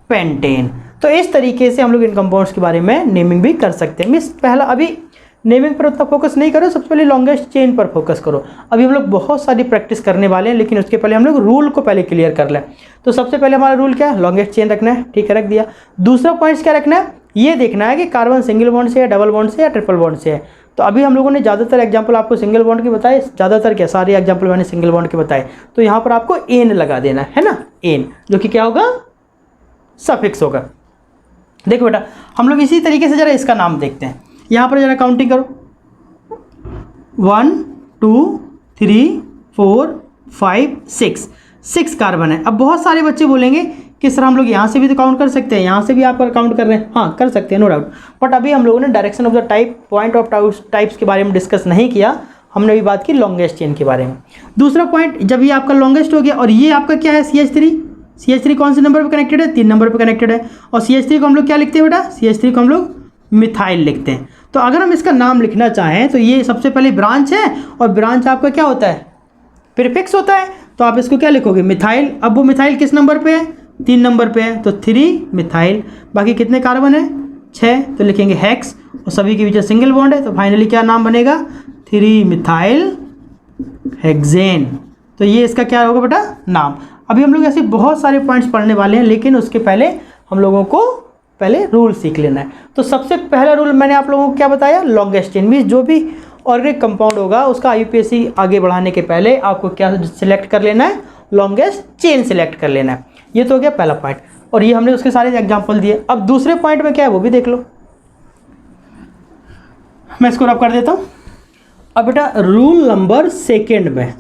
pentane. तो इस तरीके से हम लोग इन कंपाउंड्स के बारे में नेमिंग भी कर सकते हैं। मिस पहला अभी नेमिंग पर उतना फोकस नहीं करो, सबसे पहले लॉन्गेस्ट चेन पर फोकस करो। अभी हम लोग बहुत सारी प्रैक्टिस करने वाले हैं, लेकिन उसके पहले हम लोग रूल को पहले क्लियर कर लें। तो सबसे पहले हमारा रूल क्या है? लॉन्गेस्ट चेन रखना है, ठीक है, रख दिया। दूसरा पॉइंट्स क्या रखना है? ये देखना है कि कार्बन सिंगल बॉन्ड से या डबल बॉन्ड से या ट्रिपल बॉन्ड से है। तो अभी हम लोगों ने ज़्यादातर एग्जाम्पल आपको सिंगल बॉन्ड के बताए, ज़्यादातर क्या, सारे एग्जाम्पल मैंने सिंगल बॉन्ड के बताए। तो यहाँ पर आपको एन लगा देना है ना, एन, जो कि क्या होगा? सफिक्स होगा। देखो बेटा, हम लोग इसी तरीके से जरा इसका नाम देखते हैं। यहाँ पर जरा काउंटिंग करो, 1 2 3 4 5 6 कार्बन है। अब बहुत सारे बच्चे बोलेंगे कि सर हम लोग यहाँ से भी तो काउंट कर सकते हैं, यहाँ से भी आप काउंट कर रहे हैं। हाँ, कर सकते हैं, नो डाउट। बट अभी हम लोगों ने direction of the type, point of types के बारे में डिस्कस नहीं किया। हमने भी बात की लॉन्गेस्ट चेन के बारे में। दूसरा पॉइंट, जब ये आपका लॉन्गेस्ट हो गया और ये आपका क्या है? CH3 कौन से नंबर पर कनेक्टेड है? 3 नंबर पर कनेक्टेड है। और CH3 को हम लोग क्या लिखते हैं बेटा? CH3 को हम लोग मिथाइल लिखते हैं। तो अगर हम इसका नाम लिखना चाहें तो ये सबसे पहले ब्रांच है, और ब्रांच आपका क्या होता है? प्रीफिक्स होता है। तो आप इसको क्या लिखोगे? मिथाइल। अब वो मिथाइल किस नंबर पे है? 3 नंबर पे है, तो 3 मिथाइल। बाकी कितने कार्बन है? 6, तो लिखेंगे हेक्स, और सभी के बीच सिंगल बॉन्ड है। तो फाइनली क्या नाम बनेगा? 3 मिथाइल हेक्सेन। तो ये इसका क्या होगा बेटा? नाम। अभी हम लोग ऐसे बहुत सारे पॉइंट्स पढ़ने वाले हैं, लेकिन उसके पहले हम लोगों को पहले रूल सीख लेना है। तो सबसे पहला रूल मैंने आप लोगों को क्या बताया? Longest chain. मीन्स जो भी ऑर्गेनिक कंपाउंड होगा उसका IUPAC आगे बढ़ाने के पहले आपको क्या सिलेक्ट कर लेना है? लॉन्गेस्ट चेन सिलेक्ट कर लेना है। ये तो हो गया पहला पॉइंट, और ये हमने उसके सारे एग्जाम्पल दिए। अब दूसरे पॉइंट में क्या है वो भी देख लो, मैं इसको रब कर देता हूँ। अब बेटा रूल नंबर सेकेंड में,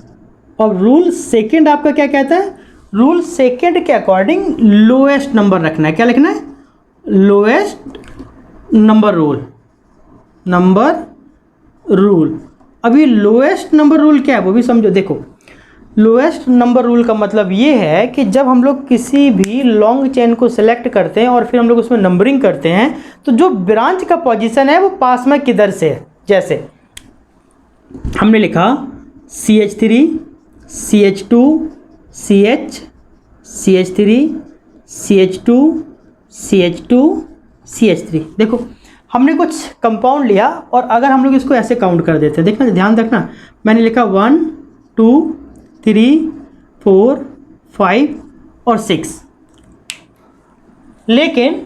और रूल सेकेंड आपका क्या कहता है? रूल सेकेंड के अकॉर्डिंग लोएस्ट नंबर रखना है। क्या लिखना है? Lowest number rule. अभी लोएस्ट नंबर रूल क्या है वो भी समझो। देखो, लोएस्ट नंबर रूल का मतलब ये है कि जब हम लोग किसी भी लॉन्ग चेन को सिलेक्ट करते हैं और फिर हम लोग उसमें नंबरिंग करते हैं, तो जो ब्रांच का पोजीशन है वो पास में किधर से है। जैसे हमने लिखा CH3 CH2 CH CH3 CH2 CH2 CH3। देखो, हमने कुछ कंपाउंड लिया और अगर हम लोग इसको ऐसे काउंट कर देते हैं, देखना ध्यान रखना, मैंने लिखा 1 2 3 4 5 और 6। लेकिन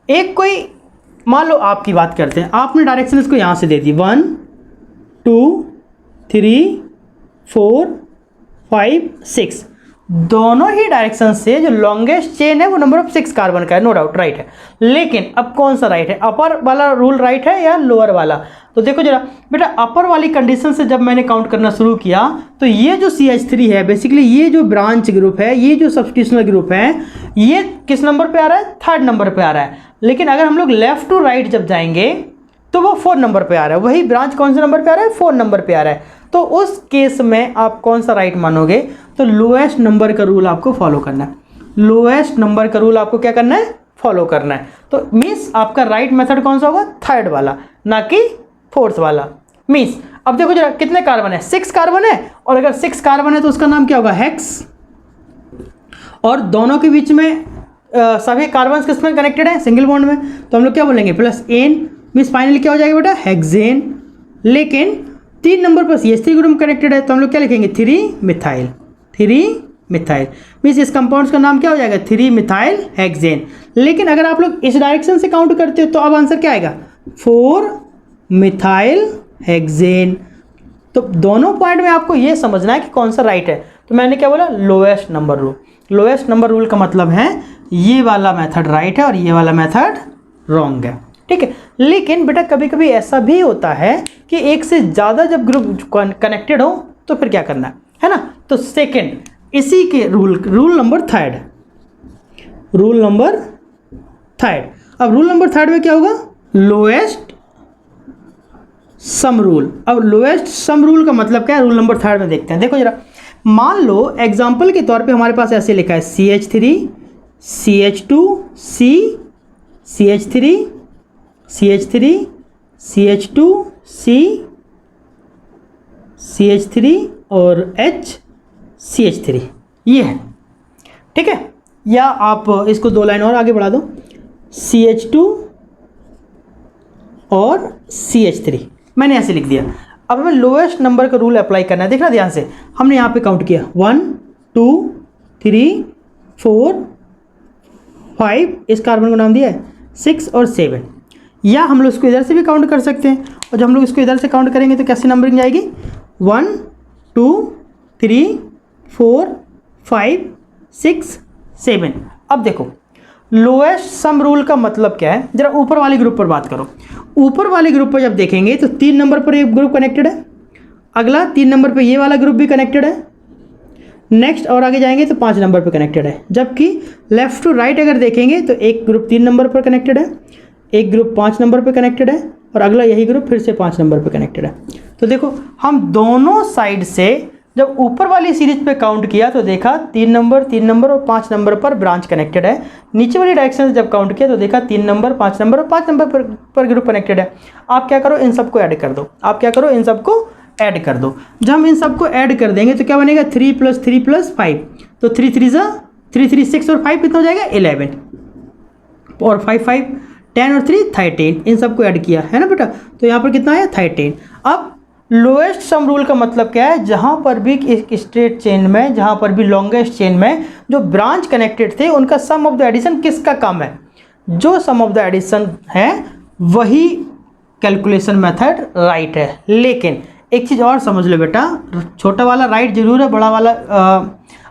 एक कोई, मान लो आपकी बात करते हैं, आपने डायरेक्शन इसको यहाँ से दे दी 1 2 3 4 5 6, दोनों ही डायरेक्शन से जो लॉन्गेस्ट चेन है वो नंबर ऑफ 6 कार्बन का है, नो डाउट राइट है। लेकिन अब कौन सा राइट है, अपर वाला रूल राइट है या लोअर वाला? तो देखो जरा बेटा, अपर वाली कंडीशन से जब मैंने काउंट करना शुरू किया तो ये जो CH3 है, बेसिकली ये जो ब्रांच ग्रुप है, ये जो सब्स्टिट्यूशनल ग्रुप है, ये किस नंबर पे आ रहा है? 3rd नंबर पे आ रहा है। लेकिन अगर हम लोग लेफ्ट टू राइट जब जाएंगे तो वो 4 नंबर पे आ रहा है। वही ब्रांच कौन से नंबर पे आ रहा है? 4 नंबर पे आ रहा है। तो उस केस में आप कौन सा राइट मानोगे? तो लोएस्ट नंबर का रूल आपको फॉलो करना है। लोएस्ट नंबर का रूल आपको क्या करना है? फॉलो करना है। तो मीन्स आपका राइट मेथड कौन सा होगा? 3rd वाला, ना कि 4th वाला। मीन्स अब देखो जरा कितने कार्बन है? 6 कार्बन है, और अगर 6 कार्बन है तो उसका नाम क्या होगा? हेक्स। और दोनों के बीच में सभी कार्बन किसमें कनेक्टेड है? सिंगल बॉन्ड में। तो हम लोग क्या बोलेंगे? प्लस एन, मीन्स फाइनली क्या हो जाएगा बेटा? हेक्सेन। लेकिन 3 नंबर पर CH3 ग्रुप कनेक्टेड है तो हम लोग क्या लिखेंगे? 3 मिथाइल। 3 मिथाइल मीन्स इस कंपाउंड्स का नाम क्या हो जाएगा? 3 मिथाइल हेक्सेन। लेकिन अगर आप लोग इस डायरेक्शन से काउंट करते हो तो अब आंसर क्या आएगा? 4 मिथाइल हेक्सेन। तो दोनों पॉइंट में आपको ये समझना है कि कौन सा राइट है। तो मैंने क्या बोला? Lowest number rule. Lowest number rule का मतलब है ये वाला मेथड राइट है और ये वाला मेथड रॉन्ग है, ठीक है। लेकिन बेटा कभी कभी ऐसा भी होता है कि एक से ज़्यादा जब ग्रुप कनेक्टेड हो तो फिर क्या करना है ना? तो सेकेंड, इसी के rule number 3rd, rule number 3rd। अब रूल नंबर 3rd में क्या होगा? Lowest sum rule. अब लोएस्ट सम रूल का मतलब क्या है? रूल नंबर 3rd में देखते हैं। देखो जरा, मान लो एग्जाम्पल के तौर पे हमारे पास ऐसे लिखा है CH3 CH2 C CH3 CH3 CH2 C CH3 और H CH3, ये है, ठीक है। या आप इसको 2 लाइन और आगे बढ़ा दो, CH2 और CH3, मैंने ऐसे लिख दिया। अब हमें लोएस्ट नंबर का रूल अप्लाई करना है। देखना ध्यान से, हमने यहाँ पे काउंट किया 1 2 3 4 5, इस कार्बन को नाम दिया है 6 और 7। या हम लोग इसको इधर से भी काउंट कर सकते हैं, और जब हम लोग इसको इधर से काउंट करेंगे तो कैसी नंबरिंग जाएगी? 1 2 3 4 5 6 7। अब देखो लोएस्ट सम रूल का मतलब क्या है? जरा ऊपर वाले ग्रुप पर बात करो। ऊपर वाले ग्रुप पर जब देखेंगे तो 3 नंबर पर एक ग्रुप कनेक्टेड है, अगला 3 नंबर पर ये वाला ग्रुप भी कनेक्टेड है, नेक्स्ट और आगे जाएंगे तो 5 नंबर पर कनेक्टेड है। जबकि लेफ्ट टू राइट अगर देखेंगे तो एक ग्रुप 3 नंबर पर कनेक्टेड है, एक ग्रुप 5 नंबर पर कनेक्टेड है, और अगला यही ग्रुप फिर से 5 नंबर पर कनेक्टेड है। तो देखो हम दोनों साइड से जब ऊपर वाली सीरीज पे काउंट किया तो देखा 3 नंबर और 5 नंबर पर ब्रांच कनेक्टेड है। नीचे वाली डायरेक्शन से जब काउंट किया तो देखा 3 नंबर 5 नंबर और 5 नंबर पर ग्रुप कनेक्टेड है। आप क्या करो? इन सबको ऐड कर दो। आप क्या करो? इन सबको ऐड कर दो। जब हम इन सबको ऐड कर देंगे तो क्या बनेगा? 3 + 3 + 5, तो 3 3 6 और 5 कितना हो जाएगा? 11, और 5 5 10 और 3 13। इन सबको ऐड किया है ना बेटा, तो यहाँ पर कितना है? 13। अब लोएस्ट सम रूल का मतलब क्या है? जहाँ पर भी एक स्ट्रेट चेन में, जहाँ पर भी लॉन्गेस्ट चेन में जो ब्रांच कनेक्टेड थे उनका सम ऑफ द एडिशन किसका कम है? जो सम ऑफ द एडिशन है वही कैलकुलेशन मेथड राइट है। लेकिन एक चीज़ और समझ लो बेटा, छोटा वाला राइट जरूर है, बड़ा वाला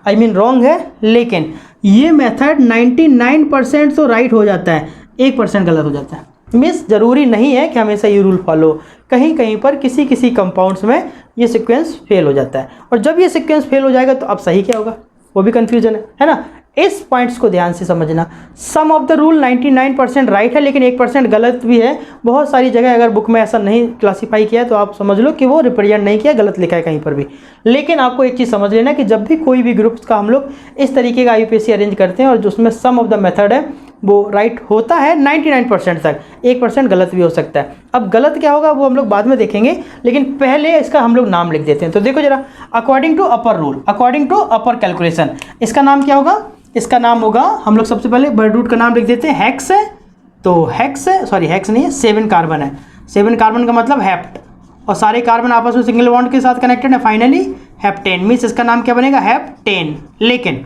रॉन्ग है। लेकिन ये मेथड 99% तो राइट हो जाता है, 1% गलत हो जाता है। मीन्स ज़रूरी नहीं है कि हमेशा ये रूल फॉलो। कहीं कहीं पर किसी किसी कंपाउंड्स में ये सीक्वेंस फेल हो जाता है, और जब ये सीक्वेंस फेल हो जाएगा तो अब सही क्या होगा वो भी कन्फ्यूजन है ना। इस पॉइंट्स को ध्यान से समझना। सम ऑफ द रूल 99% राइट है, लेकिन 1% गलत भी है। बहुत सारी जगह अगर बुक में ऐसा नहीं क्लासीफाई किया तो आप समझ लो कि वो रिप्रेजेंट नहीं किया, गलत लिखा है कहीं पर भी। लेकिन आपको एक चीज़ समझ लेना कि जब भी कोई भी ग्रुप्स का हम लोग इस तरीके का IUPAC अरेंज करते हैं और जो उसमें सम ऑफ द मेथड है वो राइट होता है 99% तक, 1% गलत भी हो सकता है। अब गलत क्या होगा वो हम लोग बाद में देखेंगे, लेकिन पहले इसका हम लोग नाम लिख देते हैं। तो देखो जरा, according to upper rule, according to upper calculation, इसका नाम क्या होगा? इसका नाम होगा, हम लोग सबसे पहले बर्ड रूट का नाम लिख देते हैं, हेक्स है। तो हेक्स है, सॉरी हेक्स नहीं है, 7 कार्बन है। 7 कार्बन का मतलब हेप्ट, और सारे कार्बन आपस में सिंगल बॉन्ड के साथ कनेक्टेड है। फाइनली हेप्टेन, मीन्स इसका नाम क्या बनेगा? हेप्टेन। लेकिन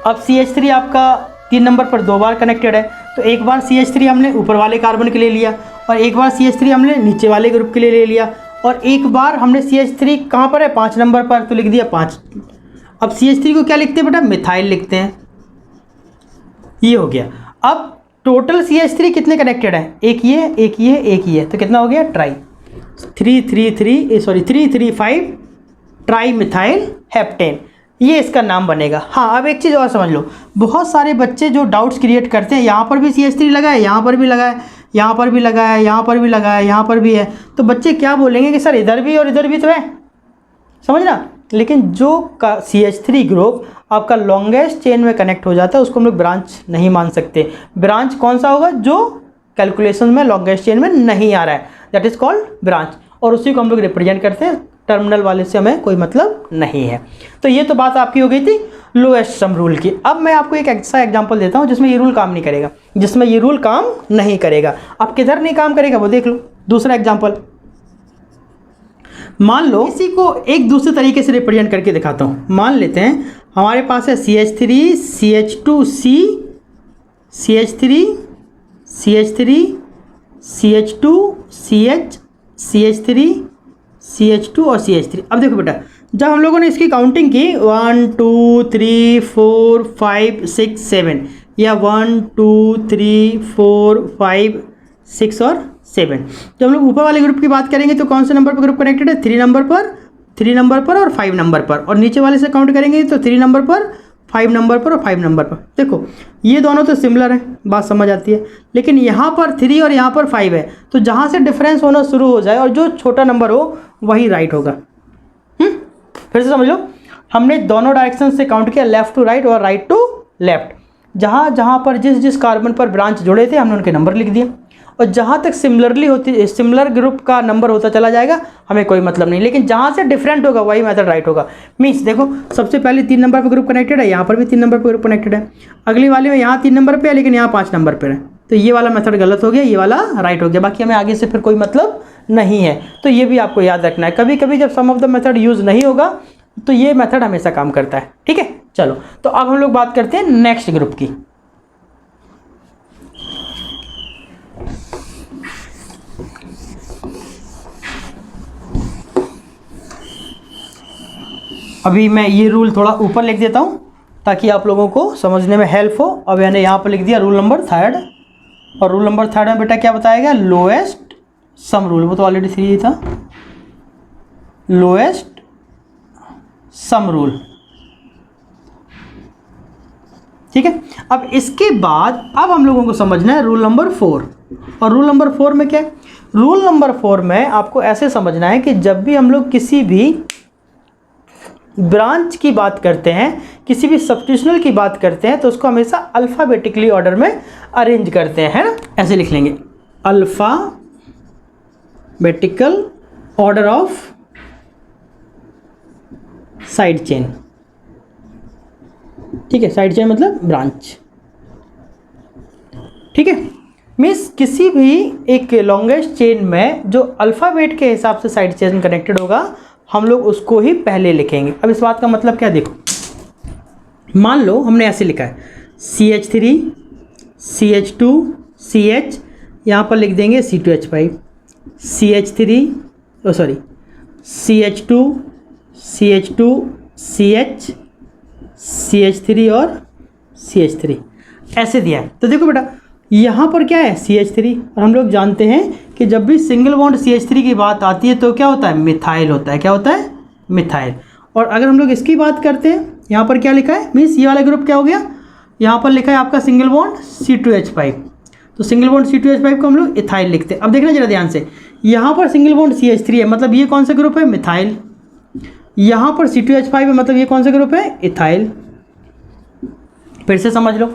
अब CH3 आपका 3 नंबर पर 2 बार कनेक्टेड है, तो एक बार CH3 हमने ऊपर वाले कार्बन के लिए लिया, और एक बार CH3 हमने नीचे वाले ग्रुप के लिए ले लिया, और एक बार हमने CH3 कहाँ पर है? 5 नंबर पर, तो लिख दिया 5। अब CH3 को क्या लिखते हैं बेटा, मिथाइल लिखते हैं, ये हो गया। अब टोटल CH3 कितने कनेक्टेड है, एक ये एक ये एक ये, तो कितना हो गया, ट्राई 335 ट्राई मिथाइल हेप्टेन, ये इसका नाम बनेगा। हाँ, अब एक चीज़ और समझ लो, बहुत सारे बच्चे जो डाउट्स क्रिएट करते हैं, यहाँ पर भी CH3 लगा है, यहाँ पर भी लगा है, यहाँ पर भी लगा है, यहाँ पर भी लगा है, यहाँ पर भी है, तो बच्चे क्या बोलेंगे कि सर इधर भी और इधर भी तो है, समझ ना। लेकिन जो का CH3 ग्रुप आपका लॉन्गेस्ट चेन में कनेक्ट हो जाता है उसको हम लोग ब्रांच नहीं मान सकते। ब्रांच कौन सा होगा, जो कैलकुलेशन में लॉन्गेस्ट चेन में नहीं आ रहा है, दैट इज कॉल्ड ब्रांच, और उसी को हम लोग रिप्रेजेंट करते हैं। टर्मिनल वाले से हमें कोई मतलब नहीं है। तो ये तो बात आपकी हो गई थी लोएस्ट सम रूल की। अब मैं आपको एक ऐसा एग्जांपल देता हूँ जिसमें ये रूल काम नहीं करेगा, जिसमें ये रूल काम नहीं करेगा। अब किधर नहीं काम करेगा वो देख लो। दूसरा एग्जांपल, मान लो इसी को एक दूसरे तरीके से रिप्रेजेंट करके दिखाता हूँ। मान लेते हैं हमारे पास है CH3 CH2C CH3 CH3 CH2 CH CH3 CH2 और CH3। अब देखो बेटा, जब हम लोगों ने इसकी काउंटिंग की 1 2 3 4 5 6 7, या 1 2 3 4 5 6 और 7, जब हम लोग ऊपर वाले ग्रुप की बात करेंगे तो कौन से नंबर पर ग्रुप कनेक्टेड है, 3 नंबर पर और 5 नंबर पर, और नीचे वाले से काउंट करेंगे तो 3 नंबर पर, 5 नंबर पर और 5 नंबर पर। देखो ये दोनों तो सिमिलर है, बात समझ आती है, लेकिन यहाँ पर 3 और यहाँ पर 5 है, तो जहाँ से डिफरेंस होना शुरू हो जाए और जो छोटा नंबर हो वही राइट होगा। फिर से समझ लो, हमने दोनों डायरेक्शन से काउंट किया, लेफ्ट टू राइट और राइट टू लेफ्ट। जहाँ जहाँ पर जिस जिस कार्बन पर ब्रांच जुड़े थे हमने उनके नंबर लिख दिए, और जहाँ तक सिमिलर ग्रुप का नंबर होता चला जाएगा हमें कोई मतलब नहीं, लेकिन जहाँ से डिफरेंट होगा वही मेथड राइट होगा। मीन्स देखो, सबसे पहले 3 नंबर पर ग्रुप कनेक्टेड है, यहाँ पर भी 3 नंबर पर ग्रुप कनेक्टेड है, अगली वाले में यहाँ 3 नंबर पर है लेकिन यहाँ 5 नंबर पर है, तो ये वाला मेथड गलत हो गया, ये वाला राइट हो गया। बाकी हमें आगे से फिर कोई मतलब नहीं है, तो ये भी आपको याद रखना है। कभी कभी जब सम ऑफ द मेथड यूज़ नहीं होगा तो ये मेथड हमेशा काम करता है, ठीक है। चलो, तो अब हम लोग बात करते हैं नेक्स्ट ग्रुप की। अभी मैं ये रूल थोड़ा ऊपर लिख देता हूँ ताकि आप लोगों को समझने में हेल्प हो। अब मैंने यहाँ पर लिख दिया रूल नंबर 3, और रूल नंबर 3 में बेटा क्या बताया गया, लोएस्ट सम रूल, वो तो ऑलरेडी 3 था, लोएस्ट सम रूल, ठीक है। अब इसके बाद अब हम लोगों को समझना है रूल नंबर 4, और रूल नंबर 4 में क्या है, रूल नंबर 4 में आपको ऐसे समझना है कि जब भी हम लोग किसी भी ब्रांच की बात करते हैं, किसी भी सब्स्टिट्यूशनल की बात करते हैं, तो उसको हमेशा अल्फ़ाबेटिकली ऑर्डर में अरेंज करते हैं, है ना। ऐसे लिख लेंगे, alphabetical order of side chain, ठीक है। साइड चेन मतलब ब्रांच, ठीक है। मीन्स किसी भी एक लॉन्गेस्ट चेन में जो अल्फ़ाबेट के हिसाब से साइड चेन कनेक्टेड होगा हम लोग उसको ही पहले लिखेंगे। अब इस बात का मतलब क्या, देखो मान लो हमने ऐसे लिखा है CH3 CH2 CH, यहाँ पर लिख देंगे C2H5, CH3 CH2 CH2 CH CH3 और CH3 ऐसे दिया है। तो देखो बेटा यहाँ पर क्या है CH3, और हम लोग जानते हैं कि जब भी सिंगल बॉन्ड CH3 की बात आती है तो क्या होता है, मिथाइल होता है। क्या होता है, मिथाइल। और अगर हम लोग इसकी बात करते हैं, यहाँ पर क्या लिखा है, मीन्स ये वाला ग्रुप क्या हो गया, यहाँ पर लिखा है आपका सिंगल बॉन्ड C2H5, तो सिंगल बॉन्ड C2H5 को हम लोग इथाइल लिखते हैं। अब देखना जरा ध्यान से, यहाँ पर सिंगल बॉन्ड CH3 है, मतलब ये कौन सा ग्रुप है, मिथाइल। यहाँ पर C2H5 है, मतलब ये कौन सा ग्रुप है, इथाइल। फिर से समझ लो,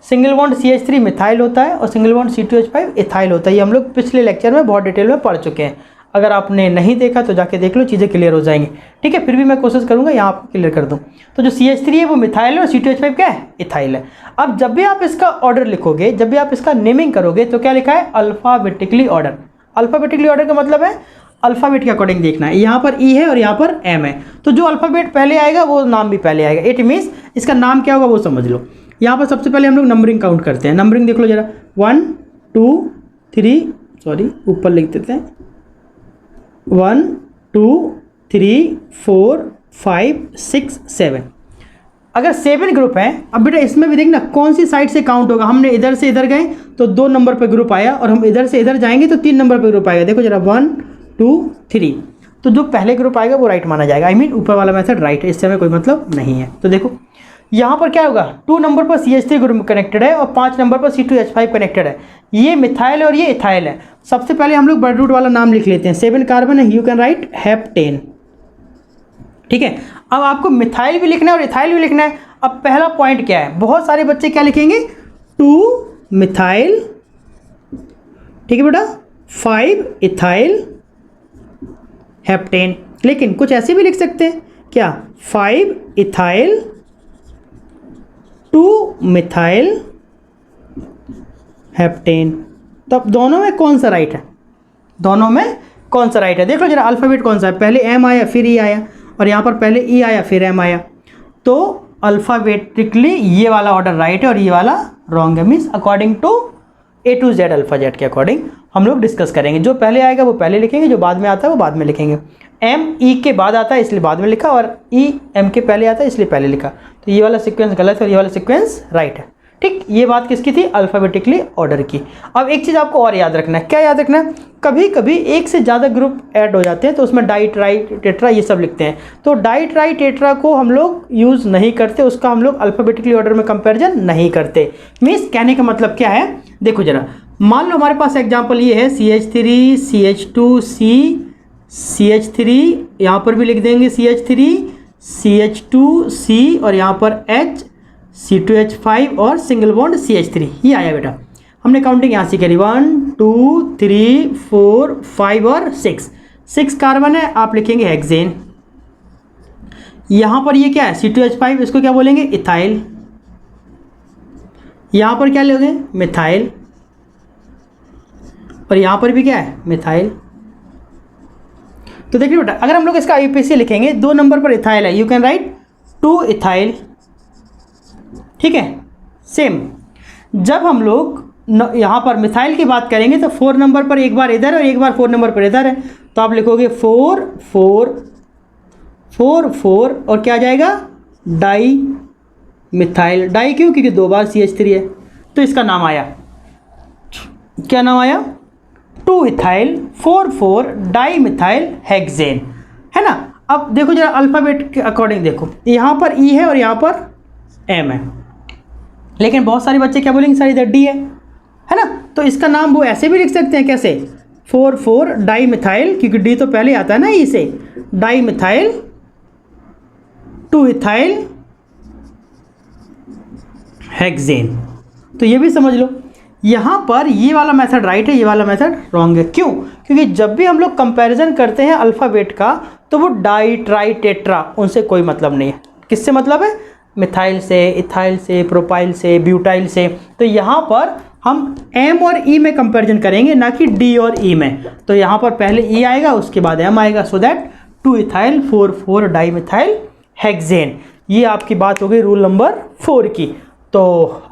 सिंगल बॉन्ड CH3 मिथाइल होता है और सिंगल बॉन्ड C2H5 इथाइल होता है। ये हम लोग पिछले लेक्चर में बहुत डिटेल में पढ़ चुके हैं, अगर आपने नहीं देखा तो जाके देख लो, चीज़ें क्लियर हो जाएंगी, ठीक है। फिर भी मैं कोशिश करूँगा यहाँ आपको क्लियर कर दूँ। तो जो CH3 है वो मिथाइल है और C2H5 क्या है, इथाइल है। अब जब भी आप इसका ऑर्डर लिखोगे, जब भी आप इसका नेमिंग करोगे तो क्या लिखा है, अल्फ़ाबेटिकली ऑर्डर। अल्फ़ाबेटिकली ऑर्डर का मतलब है अल्फ़ाबेट के अकॉर्डिंग देखना है। यहाँ पर E है और यहाँ पर M है, तो जो अल्फ़ाबेट पहले आएगा वो नाम भी पहले आएगा। इट मीन्स इसका नाम क्या होगा वो समझ लो। यहाँ पर सबसे पहले हम लोग नंबरिंग काउंट करते हैं। नंबरिंग देख लो जरा, 1 2 3 ऊपर लिख देते हैं, 1 2 3 4 5 6 7। अगर 7 ग्रुप हैं, अब बेटा इसमें भी देखना कौन सी साइड से काउंट होगा। हमने इधर से इधर गए तो 2 नंबर पे ग्रुप आया, और हम इधर से इधर जाएंगे तो 3 नंबर पे ग्रुप आएगा। देखो जरा 1 2 3, तो जो पहले ग्रुप आएगा वो राइट माना जाएगा। आई मीन ऊपर वाला मेथड राइट है, इससे हमें कोई मतलब नहीं है। तो देखो यहाँ पर क्या होगा, 2 नंबर पर CH3 ग्रुप कनेक्टेड है और 5 नंबर पर C2H5 कनेक्टेड है। ये मिथाइल और ये इथाइल है। सबसे पहले हम लोग बर्ड रूट वाला नाम लिख लेते हैं। 7 कार्बन है, यू कैन राइट हेप्टेन। ठीक है, अब आपको मिथाइल भी लिखना है और इथाइल भी लिखना है। अब पहला पॉइंट क्या है, बहुत सारे बच्चे क्या लिखेंगे, 2 मिथाइल, ठीक है बेटा, 5 इथाइल हेप्टेन। लेकिन कुछ ऐसे भी लिख सकते हैं क्या, 5 इथाइल 2 मिथाइल हेप्टेन। तो अब दोनों में कौन सा राइट है, दोनों में कौन सा राइट है, देख लो जरा अल्फ़ाबेट कौन सा है, पहले M आया फिर E आया, और यहाँ पर पहले E आया फिर M आया। तो अल्फ़ाबेटिकली ये वाला ऑर्डर राइट है और ये वाला रॉन्ग है। Means according to A to Z alpha Z के अकॉर्डिंग हम लोग डिस्कस करेंगे। जो पहले आएगा वो पहले लिखेंगे, जो बाद में आता है वो बाद में लिखेंगे। M E के बाद आता है इसलिए बाद में लिखा, और E M के पहले आता है इसलिए पहले लिखा। तो ये वाला सीक्वेंस गलत है और ये वाला सीक्वेंस राइट है। ठीक, ये बात किसकी थी, अल्फ़ाबेटिकली ऑर्डर की। अब एक चीज़ आपको और याद रखना है, क्या याद रखना है, कभी कभी एक से ज़्यादा ग्रुप ऐड हो जाते हैं तो उसमें डाई ट्राई टेट्रा ये सब लिखते हैं। तो डाई ट्राई टेट्रा को हम लोग यूज़ नहीं करते, उसका हम लोग अल्फ़ाबेटिकली ऑर्डर में कंपैरिजन नहीं करते। मीन्स कहने का मतलब क्या है, देखो जरा, मान लो हमारे पास एग्जाम्पल ये है CH3 CH2C CH3, यहाँ पर भी लिख देंगे CH3 CH2C और यहाँ पर H C2H5 और सिंगल बॉन्ड CH3, ये आया बेटा। हमने काउंटिंग यहाँ से करी 1 2 3 4 5 और 6 कार्बन है, आप लिखेंगे हेक्सेन। यहाँ पर ये क्या है C2H5, इसको क्या बोलेंगे, इथाइल। यहाँ पर क्या लोगे, मिथाइल, और यहाँ पर भी क्या है, मिथाइल। तो देखिए बेटा, अगर हम लोग इसका IUPAC लिखेंगे, 2 नंबर पर इथाइल है, यू कैन राइट 2 इथाइल। ठीक है, सेम जब हम लोग यहाँ पर मिथाइल की बात करेंगे तो 4 नंबर पर एक बार इधर और एक बार 4 नंबर पर इधर है, तो आप लिखोगे 4 4 4 4 और क्या आ जाएगा, डाई मिथाइल। डाई क्यों, क्योंकि 2 बार CH3 है, तो इसका नाम आया, क्या नाम आया, 2 इथाइल 4 4 डाई मिथाइल हेक्सेन, है ना। अब देखो जरा अल्फ़ाबेट के अकॉर्डिंग, देखो यहाँ पर E है और यहाँ पर M है, लेकिन बहुत सारे बच्चे क्या बोलेंगे, सर इधर D है ना। तो इसका नाम वो ऐसे भी लिख सकते हैं, कैसे, 4 4 डाई मिथाइल, क्योंकि D तो पहले आता है ना E से, डाई मिथाइल 2 इथाइल हेक्सेन। तो ये भी समझ लो, यहाँ पर ये वाला मेथड राइट है, ये वाला मेथड रॉन्ग है। क्यों, क्योंकि जब भी हम लोग कंपैरिजन करते हैं अल्फ़ाबेट का तो वो डाई ट्राई टेट्रा, उनसे कोई मतलब नहीं है। किससे मतलब है, मिथाइल से, इथाइल से, प्रोपाइल से, ब्यूटाइल से। तो यहाँ पर हम M और E में कंपैरिजन करेंगे, ना कि D और E में। तो यहाँ पर पहले E आएगा उसके बाद M आएगा, so that 2 ethyl 4 4 di methyl hexane. ये आपकी बात हो गई रूल नंबर 4 की। तो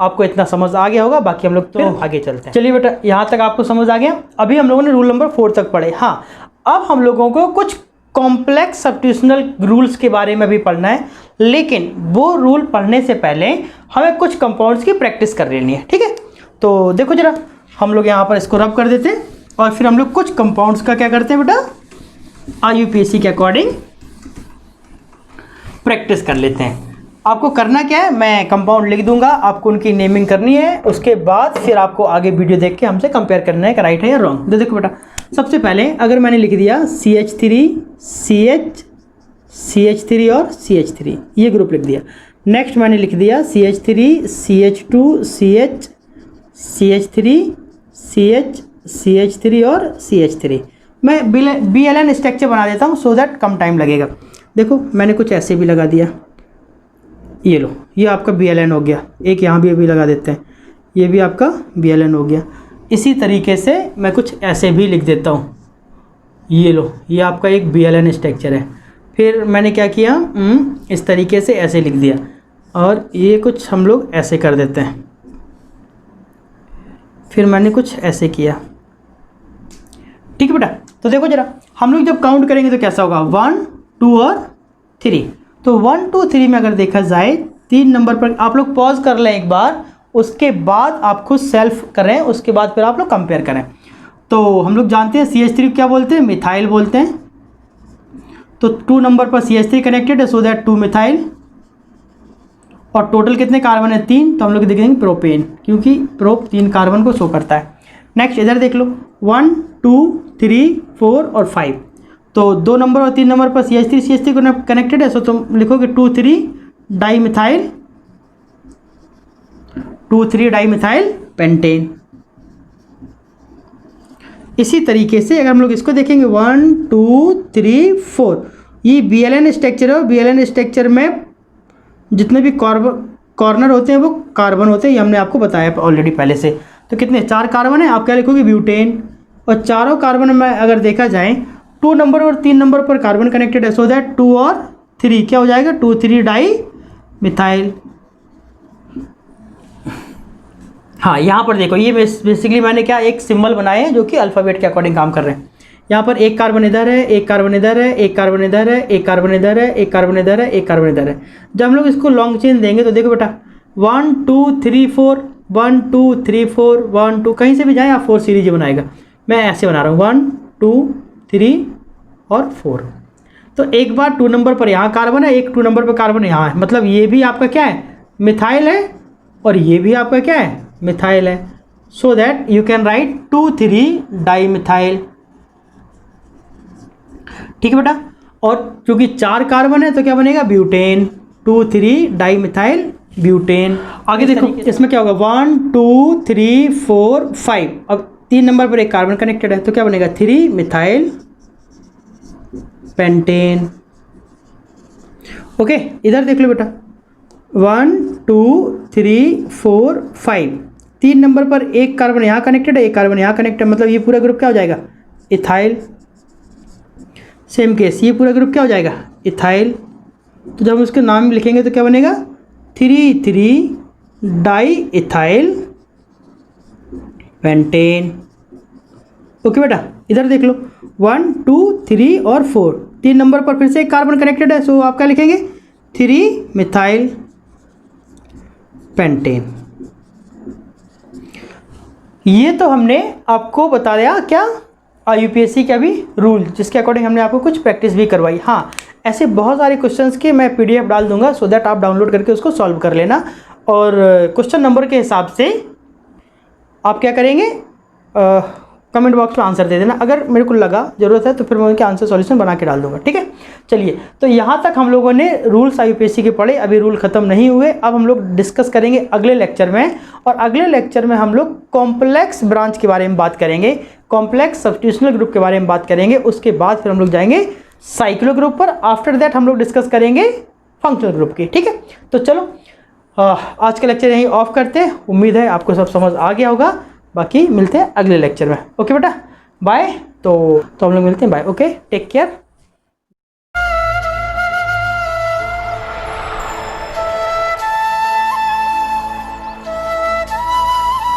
आपको इतना समझ आ गया होगा, बाकी हम लोग तो आगे चलते हैं। चलिए बेटा, यहाँ तक आपको समझ आ गया। अभी हम लोगों ने रूल नंबर 4 तक पढ़े। हाँ, अब हम लोगों को कुछ कॉम्प्लेक्स सब्स्टिट्यूशनल रूल्स के बारे में भी पढ़ना है, लेकिन वो रूल पढ़ने से पहले हमें कुछ कंपाउंड्स की प्रैक्टिस कर लेनी है। ठीक है, तो देखो जरा, हम लोग यहाँ पर इसको रब कर देते हैं और फिर हम लोग कुछ कंपाउंड्स का क्या करते हैं बेटा, IUPAC के अकॉर्डिंग प्रैक्टिस कर लेते हैं। आपको करना क्या है, मैं कंपाउंड लिख दूंगा, आपको उनकी नेमिंग करनी है, उसके बाद फिर आपको आगे वीडियो देख के हमसे कंपेयर करना है कि राइट है या रॉन्ग। देखो बेटा, सबसे पहले अगर मैंने लिख दिया CH3 CH3 और CH3, ये ग्रुप लिख दिया। नेक्स्ट मैंने लिख दिया CH3 CH2 CH3 CH3 और CH3। मैं BLN स्ट्रक्चर बना देता हूँ सो दैट कम टाइम लगेगा। देखो मैंने कुछ ऐसे भी लगा दिया, ये लो, ये आपका BLN हो गया। एक यहाँ भी अभी लगा देते हैं, ये भी आपका BLN हो गया। इसी तरीके से मैं कुछ ऐसे भी लिख देता हूँ, ये लो, ये आपका एक BLN स्ट्रक्चर है। फिर मैंने क्या किया, इस तरीके से ऐसे लिख दिया, और ये कुछ हम लोग ऐसे कर देते हैं। फिर मैंने कुछ ऐसे किया। ठीक है बेटा, तो देखो जरा, हम लोग जब काउंट करेंगे तो कैसा होगा, 1 2 और 3। तो 1 2 3 में अगर देखा जाए 3 नंबर पर आप लोग पॉज कर लें एक बार, उसके बाद आप खुद सेल्फ करें, उसके बाद फिर आप लोग कंपेयर करें। तो हम लोग जानते हैं CH3 क्या बोलते हैं, मिथाइल बोलते हैं। तो 2 नंबर पर CH3 कनेक्टेड है, सो दैट 2 मिथाइल। और टोटल कितने कार्बन है, 3, तो हम लोग देखेंगे प्रोपेन, क्योंकि प्रोप 3 कार्बन को शो करता है। नेक्स्ट इधर देख लो, 1 2 3 4 और 5। तो 2 नंबर और 3 नंबर पर CH3 को कनेक्टेड है, सो तुम लिखोगे 2,3 डाईमिथाइल, 2,3 डाईमिथाइल पेंटेन। इसी तरीके से अगर हम लोग इसको देखेंगे 1 2 3 4, ये BLN स्ट्रक्चर है। BLN स्ट्रक्चर में जितने भी कॉर्नर होते हैं वो कार्बन होते हैं, ये हमने आपको बताया ऑलरेडी पहले से। तो कितने 4 कार्बन है, आप क्या लिखोगे, ब्यूटेन। और चारों कार्बन में अगर देखा जाए 2 नंबर और 3 नंबर पर कार्बन कनेक्टेड है, सो दैट 2 और 3 क्या हो जाएगा, 2,3 डाई मिथाइल। हाँ, यहाँ पर देखो, ये बेसिकली मैंने क्या एक सिंबल बनाए हैं जो कि अल्फ़ाबेट के अकॉर्डिंग काम कर रहे हैं। यहाँ पर एक कार्बन इधर है, एक कार्बन इधर है, एक कार्बन इधर है, एक कार्बन इधर है, एक कार्बन इधर है, एक कार्बन इधर है। जब हम लोग इसको लॉन्ग चेन देंगे तो देखो बेटा 1 2 3 4, 1 2 3 4, 1 2, कहीं से भी जाए आप 4 सीरीज बनाएगा। मैं ऐसे बना रहा हूँ 1 2 3 और 4। तो एक बार 2 नंबर पर यहाँ कार्बन है, एक 2 नंबर पर कार्बन यहाँ है, मतलब ये भी आपका क्या है, मिथाइल है, और ये भी आपका क्या है, मिथाइल है। So that you can write 2,3 di methyl. ठीक है बेटा। और क्योंकि 4 कार्बन है तो क्या बनेगा, ब्यूटेन, 2,3 डाई मिथाइल ब्यूटेन। आगे देखो इसमें क्या होगा, 1 2 3 4 5। अब 3 नंबर पर एक कार्बन कनेक्टेड है तो क्या बनेगा, 3 मिथाइल पेंटेन। ओके, इधर देख लो बेटा 1 2 3 4 5। 3 नंबर पर एक कार्बन यहाँ कनेक्टेड है, एक कार्बन यहाँ कनेक्टेड है, मतलब ये पूरा ग्रुप क्या हो जाएगा, इथाइल। सेम केस, ये पूरा ग्रुप क्या हो जाएगा, इथाइल। तो जब हम उसके नाम लिखेंगे तो क्या बनेगा, 3,3 डाई इथाइल पेंटेन। ओके बेटा, इधर देख लो 1 2 3 और 4। 3 नंबर पर फिर से एक कार्बन कनेक्टेड है, सो आप क्या लिखेंगे, 3 मिथाइल पेंटेन। ये तो हमने आपको बता दिया क्या, UPSC का भी रूल, जिसके अकॉर्डिंग हमने आपको कुछ प्रैक्टिस भी करवाई। हाँ, ऐसे बहुत सारे क्वेश्चंस के मैं PDF डाल दूंगा, सो दैट आप डाउनलोड करके उसको सॉल्व कर लेना। और क्वेश्चन नंबर के हिसाब से आप क्या करेंगे, कमेंट बॉक्स में आंसर दे देना। अगर मेरे को लगा ज़रूरत है तो फिर मैं उनके आंसर सॉल्यूशन बना के डाल दूंगा। ठीक है, चलिए, तो यहाँ तक हम लोगों ने रूल्स UPSC के पढ़े। अभी रूल ख़त्म नहीं हुए, अब हम लोग डिस्कस करेंगे अगले लेक्चर में। और अगले लेक्चर में हम लोग कॉम्प्लेक्स ब्रांच के बारे में बात करेंगे, कॉम्प्लेक्स सब्स्टिट्यूशनल ग्रुप के बारे में बात करेंगे। उसके बाद फिर हम लोग जाएंगे साइक्लो ग्रुप पर। आफ्टर दैट हम लोग डिस्कस करेंगे फंक्शनल ग्रुप की। ठीक है, तो चलो आज का लेक्चर यहीं ऑफ करते हैं। उम्मीद है आपको सब समझ आ गया होगा। बाकी मिलते हैं अगले लेक्चर में। ओके बेटा, बाय। तो हम लोग मिलते हैं, बाय। Okay, take care.